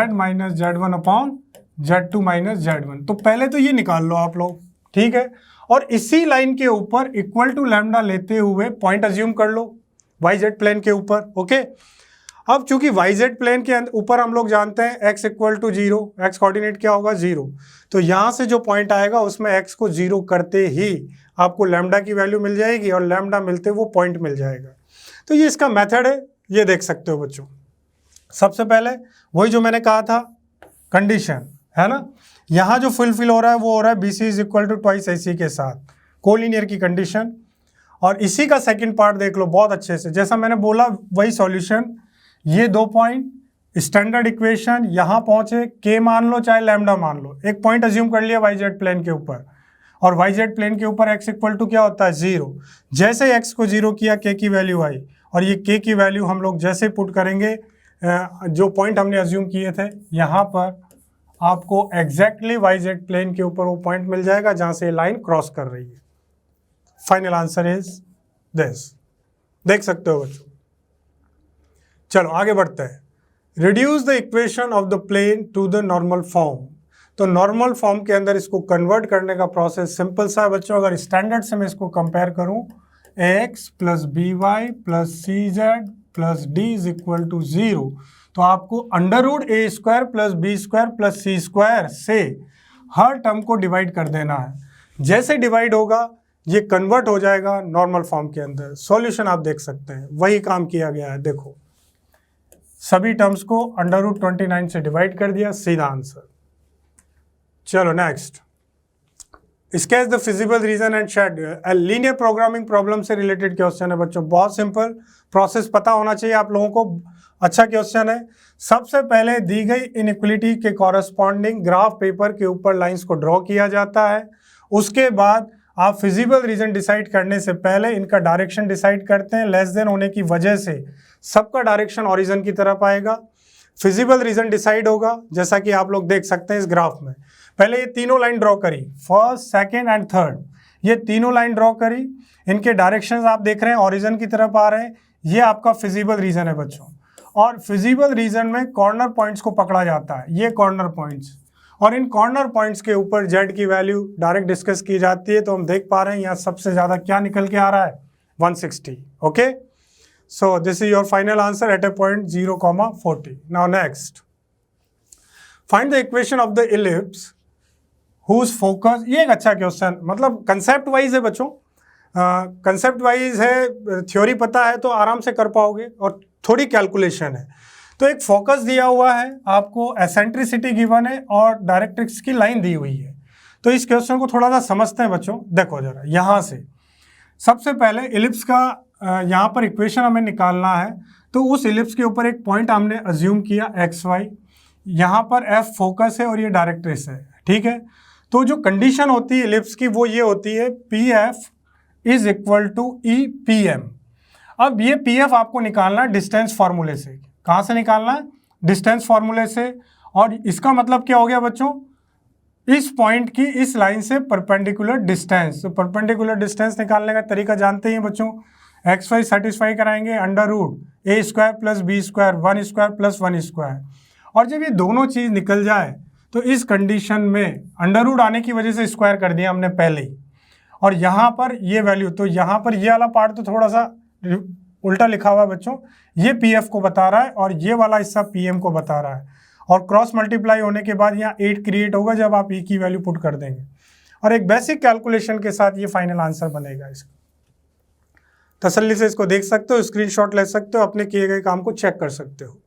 S1: - z1 upon z2 - z1। तो पहले तो ये निकाल लो आप लोग, ठीक है। और इसी लाइन के ऊपर इक्वल टू लैम्डा लेते हुए पॉइंट अज्यूम कर लो YZ प्लेन के ऊपर, ओके। अब चूंकि YZ प्लेन के ऊपर हम लोग जानते हैं x equal to 0, x coordinate क्या होगा 0। तो यहाँ से जो पॉइंट आएगा उसमें x को 0 करते ही आपको लैम्डा की वैल्यू मिल जाएगी, और लैम्डा मिलते वो पॉइंट मिल जाएगा। तो ये इसका मेथड है, ये देख सकते हो बच्चों। सबसे पहले वही जो मैंने कहा था कंडीशन, है ना, यहाँ जो फुलफिल हो रहा है वो हो रहा है BC is equal to twice AC के साथ, कोलिनियर की कंडीशन। और इसी का सेकंड पार्ट देख लो बहुत अच्छे से, जैसा मैंने बोला वही सॉल्यूशन। ये 2 पॉइंट, स्टैंडर्ड इक्वेशन, यहाँ पहुँचे, K मान लो चाहे लैम्डा मान लो, एक पॉइंट अज्यूम कर लिया YZ प्लेन के ऊपर, और YZ प्लेन के ऊपर x इक्वल टू क्या होता है 0। जैसे x को 0 किया K की वैल्यू आई, और ये K की वैल्यू हम लोग जैसे पुट करेंगे जो पॉइंट हमने अज्यूम किए थे, यहाँ पर आपको एग्जैक्टली YZ प्लेन के ऊपर वो पॉइंट मिल जाएगा जहाँ से लाइन क्रॉस कर रही है। Final answer is this. देख सकते हो बच्चों। चलो आगे बढ़ते हैं। Reduce the equation of the plane to the normal form. तो नॉर्मल फॉर्म के अंदर इसको कन्वर्ट करने का प्रोसेस सिंपल सा है बच्चों। अगर स्टैंडर्ड से मैं इसको कंपेयर करूं, X plus B Y plus C Z plus D is equal to 0, तो आपको under root A square plus B square plus C square से हर टर्म को डिवाइड कर देना है। जैसे डिवाइड होगा ये कन्वर्ट हो जाएगा नॉर्मल फॉर्म के अंदर। सॉल्यूशन आप देख सकते हैं, वही काम किया गया है। देखो सभी टर्म्स को अंडर रूट 29 से डिवाइड कर दिया, सीधा आंसर। चलो next, sketch the feasible region and shade. Linear programming problem से रिलेटेड क्वेश्चन है बच्चों। बहुत सिंपल प्रोसेस पता होना चाहिए आप लोगों को। अच्छा क्वेश्चन है। सबसे पहले दी गई इनइक्वलिटी के कॉरस्पॉन्डिंग ग्राफ पेपर के ऊपर लाइंस को ड्रॉ किया जाता है। उसके बाद आप फिजिबल रीजन डिसाइड करने से पहले इनका डायरेक्शन डिसाइड करते हैं। लेस देन होने की वजह से सबका डायरेक्शन ओरिजिन की तरफ आएगा। फिजिबल रीजन डिसाइड होगा जैसा कि आप लोग देख सकते हैं इस ग्राफ में। पहले ये तीनों लाइन ड्रॉ करी, फर्स्ट सेकेंड एंड थर्ड, ये तीनों लाइन ड्रॉ करी। इनके डायरेक्शंस आप देख रहे हैं ओरिजिन की तरफ आ रहे हैं। ये आपका फिजिबल रीजन है बच्चों। और फिजिबल रीजन में कॉर्नर पॉइंट्स को पकड़ा जाता है, ये कॉर्नर पॉइंट्स, और इन कॉर्नर पॉइंट्स के ऊपर जेड की वैल्यू डायरेक्ट डिस्कस की जाती है। तो हम देख पा रहे हैं यहाँ सबसे ज़्यादा क्या निकल के आ रहा है, 160। Okay, so this is your final answer at a point 0,40। Now next, find the equation of the ellipse whose focus. ये एक अच्छा क्वेश्चन, मतलब कंसेप्ट वाइज है बच्चों। कंसेप्ट वाइज है, थ्योरी पता है तो आराम से कर पाओगे, और थोड़ी कैलकुलेशन है। तो एक फोकस दिया हुआ है आपको, एसेंट्रिसिटी गिवन है और डायरेक्ट्रिक्स की लाइन दी हुई है। तो इस क्वेश्चन को थोड़ा सा समझते हैं बच्चों। देखो जरा यहाँ से सबसे पहले इलिप्स का यहाँ पर इक्वेशन हमें निकालना है। तो उस इलिप्स के ऊपर एक पॉइंट हमने अज्यूम किया एक्स वाई, यहाँ पर एफ फोकस है और ये डायरेक्ट्रिक्स है, ठीक है। तो जो कंडीशन होती है इलिप्स की वो ये होती है, P F is equal to E P M. अब ये पी एफ आपको निकालना है डिस्टेंस फार्मूले से। कहाँ से निकालना है? डिस्टेंस फार्मूले से। और इसका मतलब क्या हो गया बच्चों, इस पॉइंट की इस लाइन से परपेंडिकुलर डिस्टेंस। तो परपेंडिकुलर डिस्टेंस निकालने का तरीका जानते ही बच्चों, एक्स वाई सेटिस्फाई कराएंगे, under root A square plus B square 1 square plus 1 square. और जब ये दोनों चीज़ निकल जाए तो इस कंडीशन में अंडर रूट आने की वजह से स्क्वायर कर दिया हमने पहले ही, और यहाँ पर ये वैल्यू, तो यहाँ पर ये वाला पार्ट तो थोड़ा सा उल्टा लिखा हुआ है बच्चों, ये पी एफ को बता रहा है और ये वाला हिस्सा पी एम को बता रहा है। और क्रॉस मल्टीप्लाई होने के बाद यहाँ 8 क्रिएट होगा जब आप ई की वैल्यू पुट कर देंगे, और एक बेसिक कैलकुलेशन के साथ ये फाइनल आंसर बनेगा। इसका तसल्ली से इसको देख सकते हो, स्क्रीनशॉट ले सकते हो, अपने किए गए काम को चेक कर सकते हो।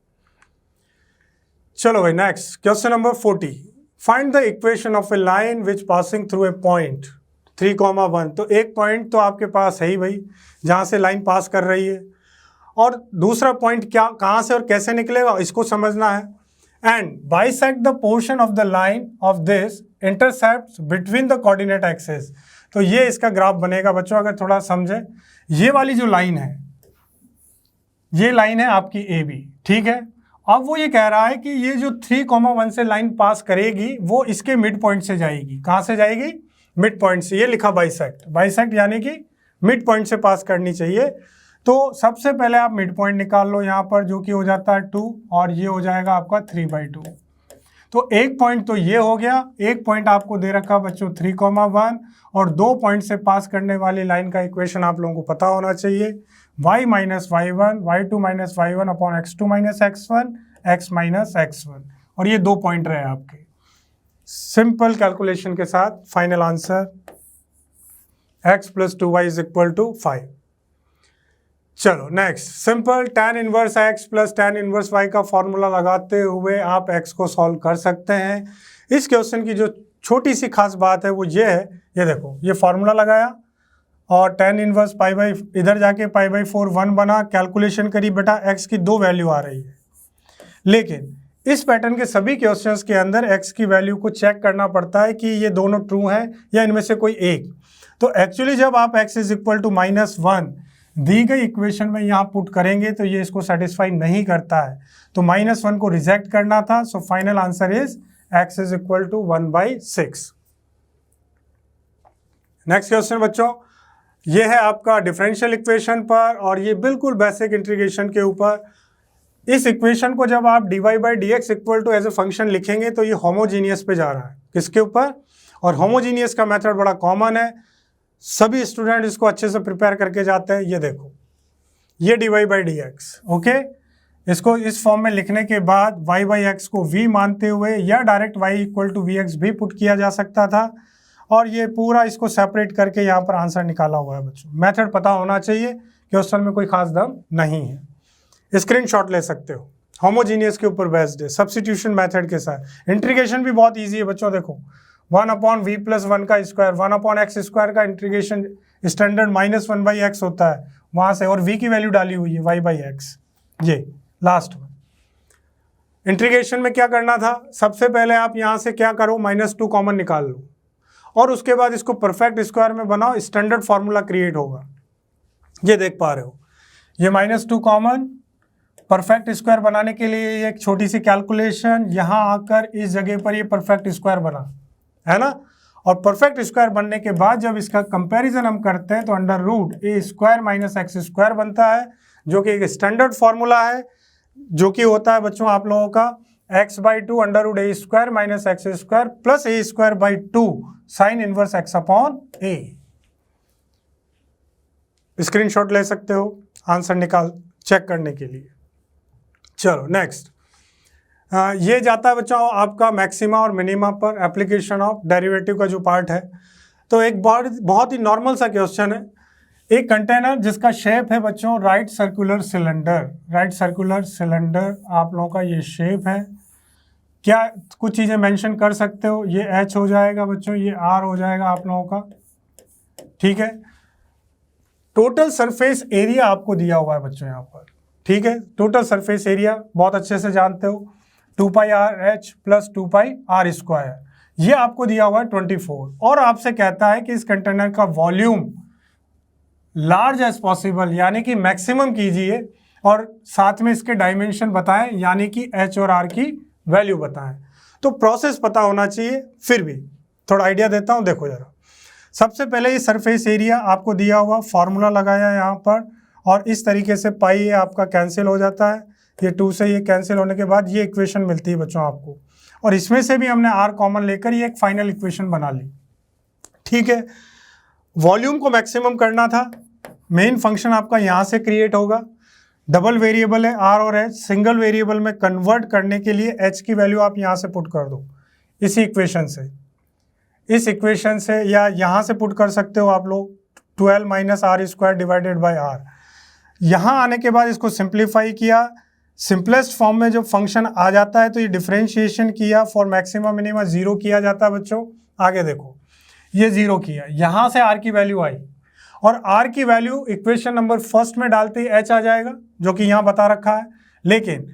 S1: चलो भाई next, question number 40, find the equation of A line which passing through a point 3,1। तो एक पॉइंट तो आपके पास है ही भाई जहाँ से लाइन पास कर रही है, और दूसरा पॉइंट क्या, कहाँ से और कैसे निकलेगा इसको समझना है। And bisect the portion of the line of this intercept between the coordinate axis. तो ये इसका ग्राफ बनेगा बच्चों, अगर थोड़ा समझे। ये वाली जो लाइन है, ये लाइन है आपकी ए बी, ठीक है। अब वो ये कह रहा है कि ये जो 3,1 से लाइन पास करेगी वो इसके मिड पॉइंट से जाएगी। कहाँ से जाएगी? मिड पॉइंट से। ये लिखा बाइसेक्ट, बाइसेक्ट यानी कि मिड पॉइंट से पास करनी चाहिए। तो सबसे पहले आप मिड पॉइंट निकाल लो यहाँ पर, जो कि हो जाता है 2, और ये हो जाएगा आपका 3/2। तो एक पॉइंट तो ये हो गया, एक पॉइंट आपको दे रखा बच्चों 3,1, और 2 पॉइंट से पास करने वाली लाइन का इक्वेशन आप लोगों को पता होना चाहिए, y minus y1 y2 minus y1 upon x2 minus x1 x minus x1। और ये 2 पॉइंट रहे आपके। सिंपल कैलकुलेशन के साथ final answer x plus 2y is equal to 5। चलो next, simple tan inverse x plus tan inverse y का formula लगाते हुए आप x को सॉल्व कर सकते हैं। इस क्वेश्चन की जो छोटी सी खास बात है वो ये है, ये देखो, ये फॉर्मूला लगाया और tan इनवर्स पाई बाई, इधर जाके पाई बाई 4 1 बना, कैलकुलेशन करी, बेटा x की 2 वैल्यू आ रही है। लेकिन इस पैटर्न के सभी क्वेश्चंस के अंदर x की वैल्यू को चेक करना पड़ता है कि ये दोनों ट्रू हैं या इनमें से कोई एक। तो एक्चुअली जब आप x इज इक्वल टू -1 दी गई इक्वेशन में यहाँ पुट करेंगे तो ये इसको सेटिस्फाई नहीं करता है, तो -1 को रिजेक्ट करना था। So final answer is x is equal to 1/6। Next question बच्चों, ये है आपका डिफरेंशियल इक्वेशन पर, और ये बिल्कुल बेसिक इंटीग्रेशन के ऊपर। इस इक्वेशन को जब आप dy by d x equal to as a function लिखेंगे तो ये होमोजीनियस पे जा रहा है। किसके ऊपर? और होमोजीनियस का मेथड बड़ा कॉमन है, सभी स्टूडेंट इसको अच्छे से प्रिपेयर करके जाते हैं। ये देखो, ये dy by d x, okay. इसको इस फॉर्म में लिखने के बाद y बाई एक्स को v मानते हुए या direct y equal to v x भी पुट किया जा सकता था, और ये पूरा इसको सेपरेट करके यहाँ पर आंसर निकाला हुआ है बच्चों। मेथड पता होना चाहिए, क्वेश्चन में कोई खास दम नहीं है। स्क्रीनशॉट ले सकते हो, होमोजीनियस के ऊपर बेस्ड है, सब्स्टिट्यूशन मेथड के साथ। इंटीग्रेशन भी बहुत ईजी है बच्चों, देखो 1/v+1 का स्क्वायर, 1/x² का इंटीग्रेशन स्टैंडर्ड -1 बाई एक्स होता है वहाँ से, और v की वैल्यू डाली हुई है y बाई एक्स। ये लास्ट में इंटीग्रेशन में क्या करना था, सबसे पहले आप यहाँ से क्या करो, -2 कॉमन निकाल लो, और उसके बाद इसको परफेक्ट स्क्वायर में बनाओ, स्टैंडर्ड फार्मूला क्रिएट होगा। ये देख पा रहे हो, ये -2 कॉमन, परफेक्ट स्क्वायर बनाने के लिए एक छोटी सी कैलकुलेशन, यहाँ आकर इस जगह पर ये परफेक्ट स्क्वायर बना, है ना। और परफेक्ट स्क्वायर बनने के बाद जब इसका कंपैरिजन हम करते हैं तो √a² - x² बनता है, जो कि एक स्टैंडर्ड फार्मूला है, जो कि होता है बच्चों आप लोगों का x/2 √a² - x² plus a²/2 sine inverse x/a। Screenshot ले सकते हो आंसर निकाल चेक करने के लिए। चलो नेक्स्ट, ये जाता है बच्चों आपका मैक्सिमा और मिनिमा पर, एप्लीकेशन ऑफ डेरिवेटिव का जो पार्ट है। तो एक बहुत ही नॉर्मल सा क्वेश्चन है, एक कंटेनर जिसका शेप है बच्चों राइट सर्कुलर सिलेंडर, आप लोगों का ये शेप है। क्या कुछ चीज़ें मेंशन कर सकते हो, ये h हो जाएगा बच्चों, ये r हो जाएगा आप लोगों का, ठीक है। टोटल सरफेस एरिया आपको दिया हुआ है बच्चों यहाँ पर, ठीक है। टोटल सरफेस एरिया बहुत अच्छे से जानते हो, 2πr/h + 2πr², ये आपको दिया हुआ है 24, और आपसे कहता है कि इस कंटेनर का वॉल्यूम लार्ज एज पॉसिबल, यानी कि मैक्सिमम कीजिए, और साथ में इसके डायमेंशन बताएं, यानी कि h और r की वैल्यू बताएं। तो प्रोसेस पता होना चाहिए, फिर भी थोड़ा आइडिया देता हूं, देखो जरा। सबसे पहले ये सरफेस एरिया आपको दिया हुआ, फार्मूला लगाया यहाँ पर, और इस तरीके से पाई ये आपका कैंसिल हो जाता है, ये 2 से ये कैंसिल होने के बाद ये इक्वेशन मिलती है बच्चों आपको, और इसमें से भी हमने r कॉमन लेकर ये एक फाइनल इक्वेशन बना ली, ठीक है। वॉल्यूम को मैक्सिमम करना था, मेन फंक्शन आपका यहाँ से क्रिएट होगा, डबल वेरिएबल है r और h, सिंगल वेरिएबल में कन्वर्ट करने के लिए h की वैल्यू आप यहाँ से पुट कर दो, इसी इक्वेशन से, इस इक्वेशन से, या यहाँ से पुट कर सकते हो आप लोग 12 - r² डिवाइडेड बाई r। यहाँ आने के बाद इसको सिंप्लीफाई किया, सिंपलेस्ट फॉर्म में जब फंक्शन आ जाता है तो ये डिफरेंशिएशन किया, फॉर मैक्सिमम मिनिमा 0 किया जाता है बच्चों। आगे देखो, ये 0 किया, यहाँ से r की वैल्यू आई, और r की वैल्यू इक्वेशन नंबर फर्स्ट में डालते ही h आ जाएगा, जो कि यहाँ बता रखा है। लेकिन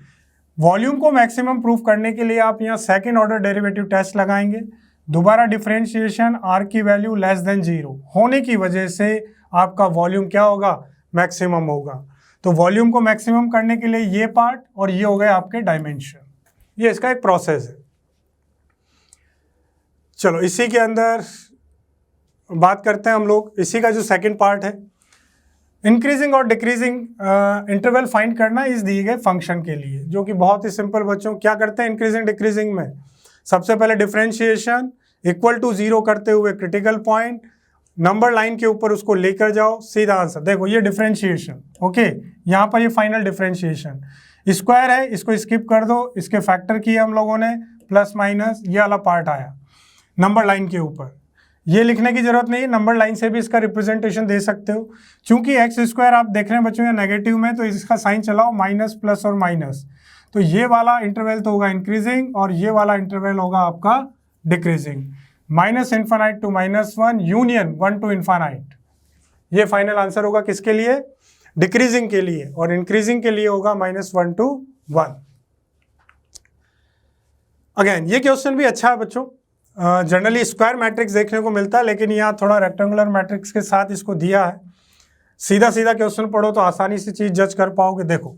S1: वॉल्यूम को मैक्सिमम प्रूफ करने के लिए आप यहाँ सेकंड ऑर्डर डेरिवेटिव टेस्ट लगाएंगे, दोबारा डिफरेंशिएशन, r की वैल्यू <0 होने की वजह से आपका वॉल्यूम क्या होगा, मैक्सिमम होगा। तो वॉल्यूम को मैक्सिमम करने के लिए ये पार्ट, और ये हो गए आपके डायमेंशन, ये इसका एक प्रोसेस है। चलो इसी के अंदर बात करते हैं हम लोग, इसी का जो सेकंड पार्ट है, इंक्रीजिंग और डिक्रीजिंग इंटरवल फाइंड करना इस दिए गए फंक्शन के लिए, जो कि बहुत ही सिंपल बच्चों। क्या करते हैं इंक्रीजिंग डिक्रीजिंग में, सबसे पहले डिफरेंशिएशन इक्वल टू 0 करते हुए क्रिटिकल पॉइंट, नंबर लाइन के ऊपर उसको लेकर जाओ, सीधा आंसर। देखो ये डिफरेंशिएशन, ओके, यहाँ पर ये फाइनल डिफरेंशिएशन, स्क्वायर है, इसको स्किप कर दो, इसके फैक्टर किए हम लोगों ने, प्लस माइनस ये वाला पार्ट आया नंबर लाइन के ऊपर। ये लिखने की जरूरत नहीं है, नंबर लाइन से भी इसका रिप्रेजेंटेशन दे सकते हो। चूंकि x² आप देख रहे हैं बच्चों या नेगेटिव में, तो इसका साइन चलाओ माइनस, प्लस और माइनस, तो ये वाला इंटरवल तो होगा इंक्रीजिंग, और ये वाला इंटरवल होगा आपका डिक्रीजिंग, -∞ to -1 यूनियन 1 to ∞। ये फाइनल आंसर होगा किसके लिए, डिक्रीजिंग के लिए, और इंक्रीजिंग के लिए होगा -1 to 1। अगेन ये क्वेश्चन भी अच्छा है बच्चों, जनरली स्क्वायर मैट्रिक्स देखने को मिलता है, लेकिन यहाँ थोड़ा रेक्टेंगुलर मैट्रिक्स के साथ इसको दिया है। सीधा सीधा क्वेश्चन पढ़ो तो आसानी से चीज जज कर पाओगे। देखो,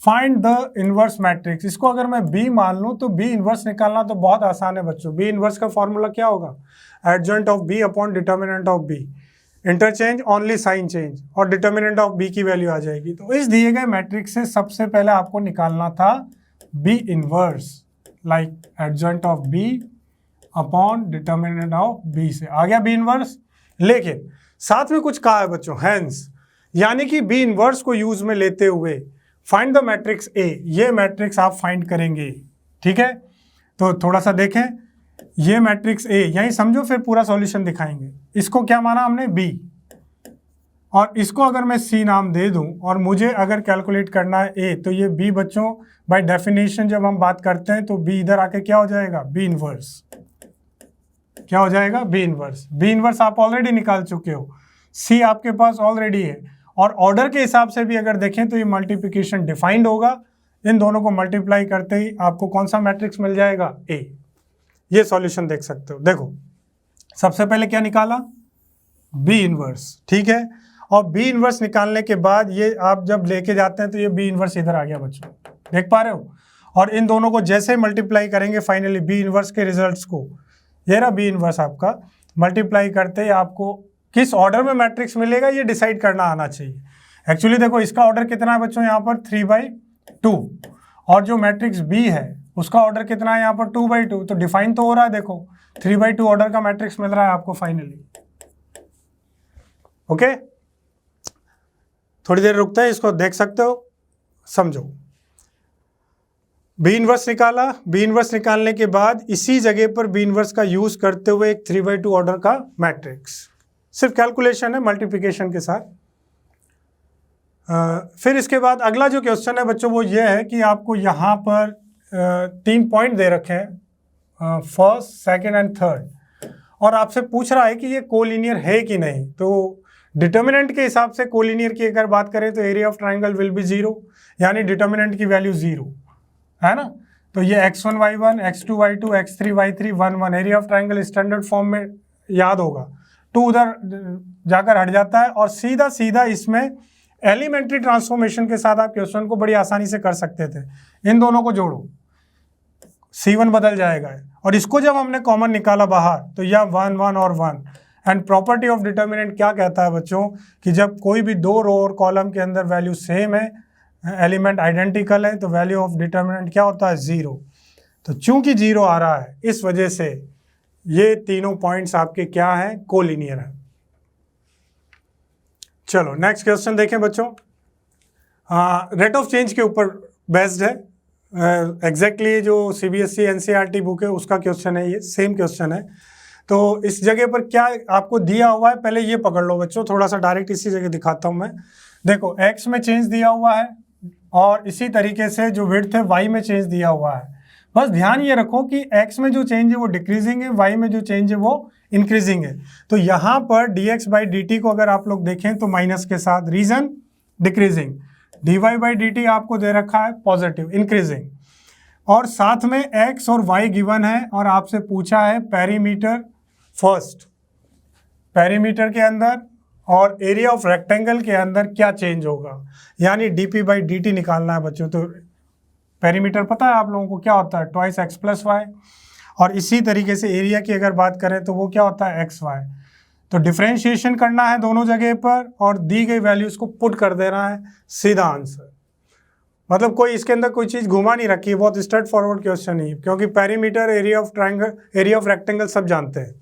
S1: फाइंड द इनवर्स मैट्रिक्स, इसको अगर मैं B मान लूँ तो B इनवर्स निकालना तो बहुत आसान है बच्चों। B इनवर्स का फॉर्मूला क्या होगा, adjoint of B upon determinant of B। Interchange only sine change, और डिटर्मिनेंट ऑफ बी की वैल्यू आ जाएगी। तो इस दिए गए मैट्रिक्स से सबसे पहले आपको निकालना था B inverse, like adjoint of B upon determinant of B से आ गया बी इनवर्स। लेकिन साथ में कुछ कहा है बच्चों, हैंस, यानी कि बी इनवर्स को यूज में लेते हुए फाइंड द मैट्रिक्स ए, ये मैट्रिक्स आप फाइंड करेंगे। ठीक है, तो थोड़ा सा देखें, ये मैट्रिक्स ए यही समझो, फिर पूरा सॉल्यूशन दिखाएंगे। इसको क्या माना हमने बी, और इसको अगर मैं सी नाम दे दूं और मुझे अगर कैलकुलेट करना है ए, तो ये बी बच्चों बाय डेफिनेशन जब हम बात करते हैं तो बी इधर आके क्या हो जाएगा, बी इनवर्स। क्या हो जाएगा, बी इनवर्स। बी इनवर्स आप ऑलरेडी निकाल चुके हो, सी आपके पास ऑलरेडी है, और ऑर्डर के हिसाब से भी अगर देखें तो ये मल्टीप्लिकेशन डिफाइंड होगा। इन दोनों को मल्टीप्लाई करते ही आपको कौन सा मैट्रिक्स मिल जाएगा, ए। ये सॉल्यूशन देख सकते हो। देखो सबसे पहले क्या निकाला, बी इनवर्स। ठीक है, और बी इनवर्स निकालने के बाद ये आप जब लेके जाते हैं तो ये बी इनवर्स इधर आ गया बच्चों, देख पा रहे हो। और इन दोनों को जैसे मल्टीप्लाई करेंगे फाइनली बी इनवर्स के रिजल्ट्स को, ये रहा बी इनवर्स आपका, मल्टीप्लाई करते ही आपको किस ऑर्डर में मैट्रिक्स मिलेगा ये डिसाइड करना आना चाहिए। एक्चुअली देखो इसका ऑर्डर कितना है बच्चों, यहाँ पर 3/2, और जो मैट्रिक्स बी है उसका ऑर्डर कितना है यहाँ पर 2/2, तो डिफाइन तो हो रहा है। देखो 3/2 ऑर्डर का मैट्रिक्स मिल रहा है आपको फाइनली। ओके, थोड़ी देर रुकते हैं, इसको देख सकते हो, समझो। बी इनवर्स निकाला, बी इनवर्स निकालने के बाद इसी जगह पर बी इनवर्स का यूज करते हुए एक 3/2 ऑर्डर का मैट्रिक्स, सिर्फ कैलकुलेशन है मल्टीप्लिकेशन के साथ। फिर इसके बाद अगला जो क्वेश्चन है बच्चों वो ये है कि आपको यहाँ पर 3 पॉइंट दे रखे हैं, फर्स्ट, सेकंड एंड थर्ड, और आपसे पूछ रहा है कि ये कोलिनियर है कि नहीं। तो डिटर्मिनेंट के हिसाब से कोलिनियर की अगर बात करें तो area of triangle will be 0, यानी डिटर्मिनेंट की वैल्यू 0 है ना। तो ये x1 y1, x2 y2, x3 y3, 1 1, area of triangle standard form में याद होगा, 2 उधर जाकर हट जाता है, और सीधा सीधा इसमें एलिमेंट्री ट्रांसफॉर्मेशन के साथ आप क्वेश्चन को बड़ी आसानी से कर सकते थे। इन दोनों को जोड़ो, C1 बदल जाएगा, और इसको जब हमने कॉमन निकाला बाहर तो यह 1 1 और 1। एंड प्रॉपर्टी ऑफ डिटर्मिनेंट क्या कहता है बच्चों कि जब कोई भी 2 रो और कॉलम के अंदर वैल्यू सेम है, एलिमेंट आइडेंटिकल है, तो वैल्यू ऑफ डिटर्मिनेंट क्या होता है, 0। तो चूंकि 0 आ रहा है इस वजह से ये तीनों पॉइंट्स आपके क्या हैं, कोलिनियर है। चलो नेक्स्ट क्वेश्चन देखें बच्चों। रेट ऑफ चेंज के ऊपर बेस्ड है, एग्जैक्टली जो CBSE NCERT बुक है उसका क्वेश्चन है, ये सेम क्वेश्चन है। तो इस जगह पर क्या आपको दिया हुआ है, पहले ये पकड़ लो बच्चों, थोड़ा सा डायरेक्ट इसी जगह दिखाता हूँ मैं। देखो x में चेंज दिया हुआ है, और इसी तरीके से जो विड्थ है y में चेंज दिया हुआ है। बस ध्यान ये रखो कि x में जो चेंज है वो डिक्रीजिंग है, y में जो चेंज है वो इंक्रीजिंग है। तो यहाँ पर dx/dt को अगर आप लोग देखें तो माइनस के साथ, रीजन डिक्रीजिंग, dy/dt आपको दे रखा है पॉजिटिव, इंक्रीजिंग, और साथ में x और y गिवन है, और आपसे पूछा है पेरीमीटर फर्स्ट, पेरीमीटर के अंदर और एरिया ऑफ रेक्टेंगल के अंदर क्या चेंज होगा, यानी dp/dt निकालना है बच्चों। तो पेरीमीटर पता है आप लोगों को क्या होता है, 2x + y, और इसी तरीके से एरिया की अगर बात करें तो वो क्या होता है, xy। तो डिफरेंशिएशन करना है दोनों जगह पर, और दी गई वैल्यूज को पुट कर देना है, सीधा आंसर। मतलब कोई इसके अंदर कोई चीज़ घुमा नहीं रखी है, बहुत स्ट्रेट फॉरवर्ड क्वेश्चन ही, क्योंकि perimeter, area of triangle, area of rectangle सब जानते हैं।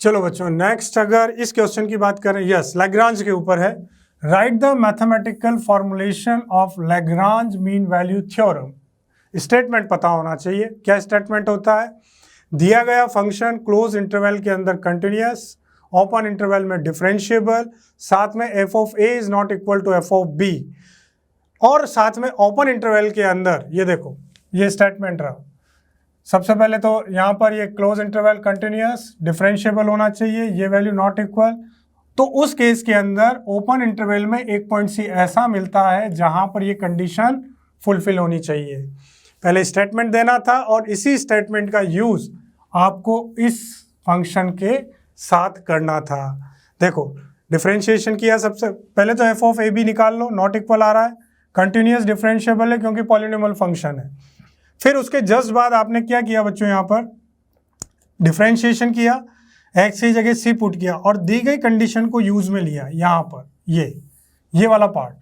S1: चलो बच्चों नेक्स्ट अगर इस क्वेश्चन की बात करें, यस लैग्रांज के ऊपर है। Right the mathematical formulation of Lagrange mean value theorem. Statement पता होना चाहिए, क्या स्टेटमेंट होता है, दिया गया फंक्शन क्लोज इंटरवल के अंदर कंटिन्यूअस, ओपन इंटरवल में डिफरेंशिएबल, साथ में f of a is not equal to f of b, और साथ में ओपन इंटरवल के अंदर, ये देखो ये स्टेटमेंट रहा। सबसे पहले तो यहाँ पर ये क्लोज इंटरवल कंटिन्यूअस, डिफरेंशिएबल होना चाहिए, ये वैल्यू नॉट इक्वल। तो उस केस के अंदर ओपन इंटरवल में एक पॉइंट C ऐसा मिलता है जहाँ पर ये कंडीशन फुलफिल होनी चाहिए। पहले स्टेटमेंट देना था, और इसी स्टेटमेंट का यूज आपको इस फंक्शन के साथ करना था। देखो डिफरेंशिएशन किया, सबसे पहले तो f ऑफ ab निकाल लो, नॉट इक्वल आ रहा है, कंटिन्यूअस डिफरेंशिएबल है क्योंकि पॉलिनोमियल फंक्शन है। फिर उसके जस्ट बाद आपने क्या किया बच्चों, यहाँ पर डिफरेंशिएशन किया, एक्स की जगह सी पुट किया और दी गई कंडीशन को यूज में लिया। यहाँ पर ये वाला पार्ट,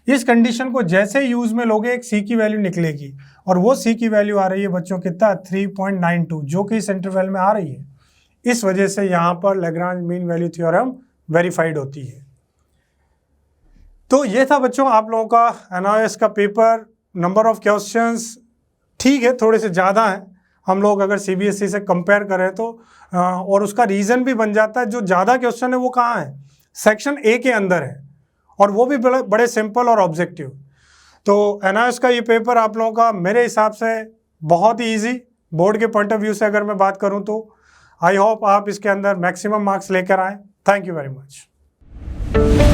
S1: इस कंडीशन को जैसे यूज में लोगे एक सी की वैल्यू निकलेगी और वो सी की वैल्यू आ रही है बच्चों कितना 3.92, जो कि इस इंटरवल में आ रही है। इस वजह से यहाँ पर Lagrange mean value theorem verified होती है। तो ये था बच्चों आप लोगों का एनआईओएस का पेपर। नंबर ऑफ क्वेश्चंस ठीक है, थोड़े से ज़्यादा हैं हम लोग अगर सीबीएसई से कंपेयर करें तो, और उसका रीज़न भी बन जाता है। जो ज़्यादा क्वेश्चन है वो कहाँ है, सेक्शन ए के अंदर है, और वो भी बड़े सिंपल और ऑब्जेक्टिव। तो एनआईओएस का ये पेपर आप लोगों का मेरे हिसाब से बहुत ही ईजी, बोर्ड के पॉइंट ऑफ व्यू से अगर मैं बात करूँ तो आई होप आप इसके अंदर मैक्सिमम मार्क्स लेकर आएँ। Thank you very much.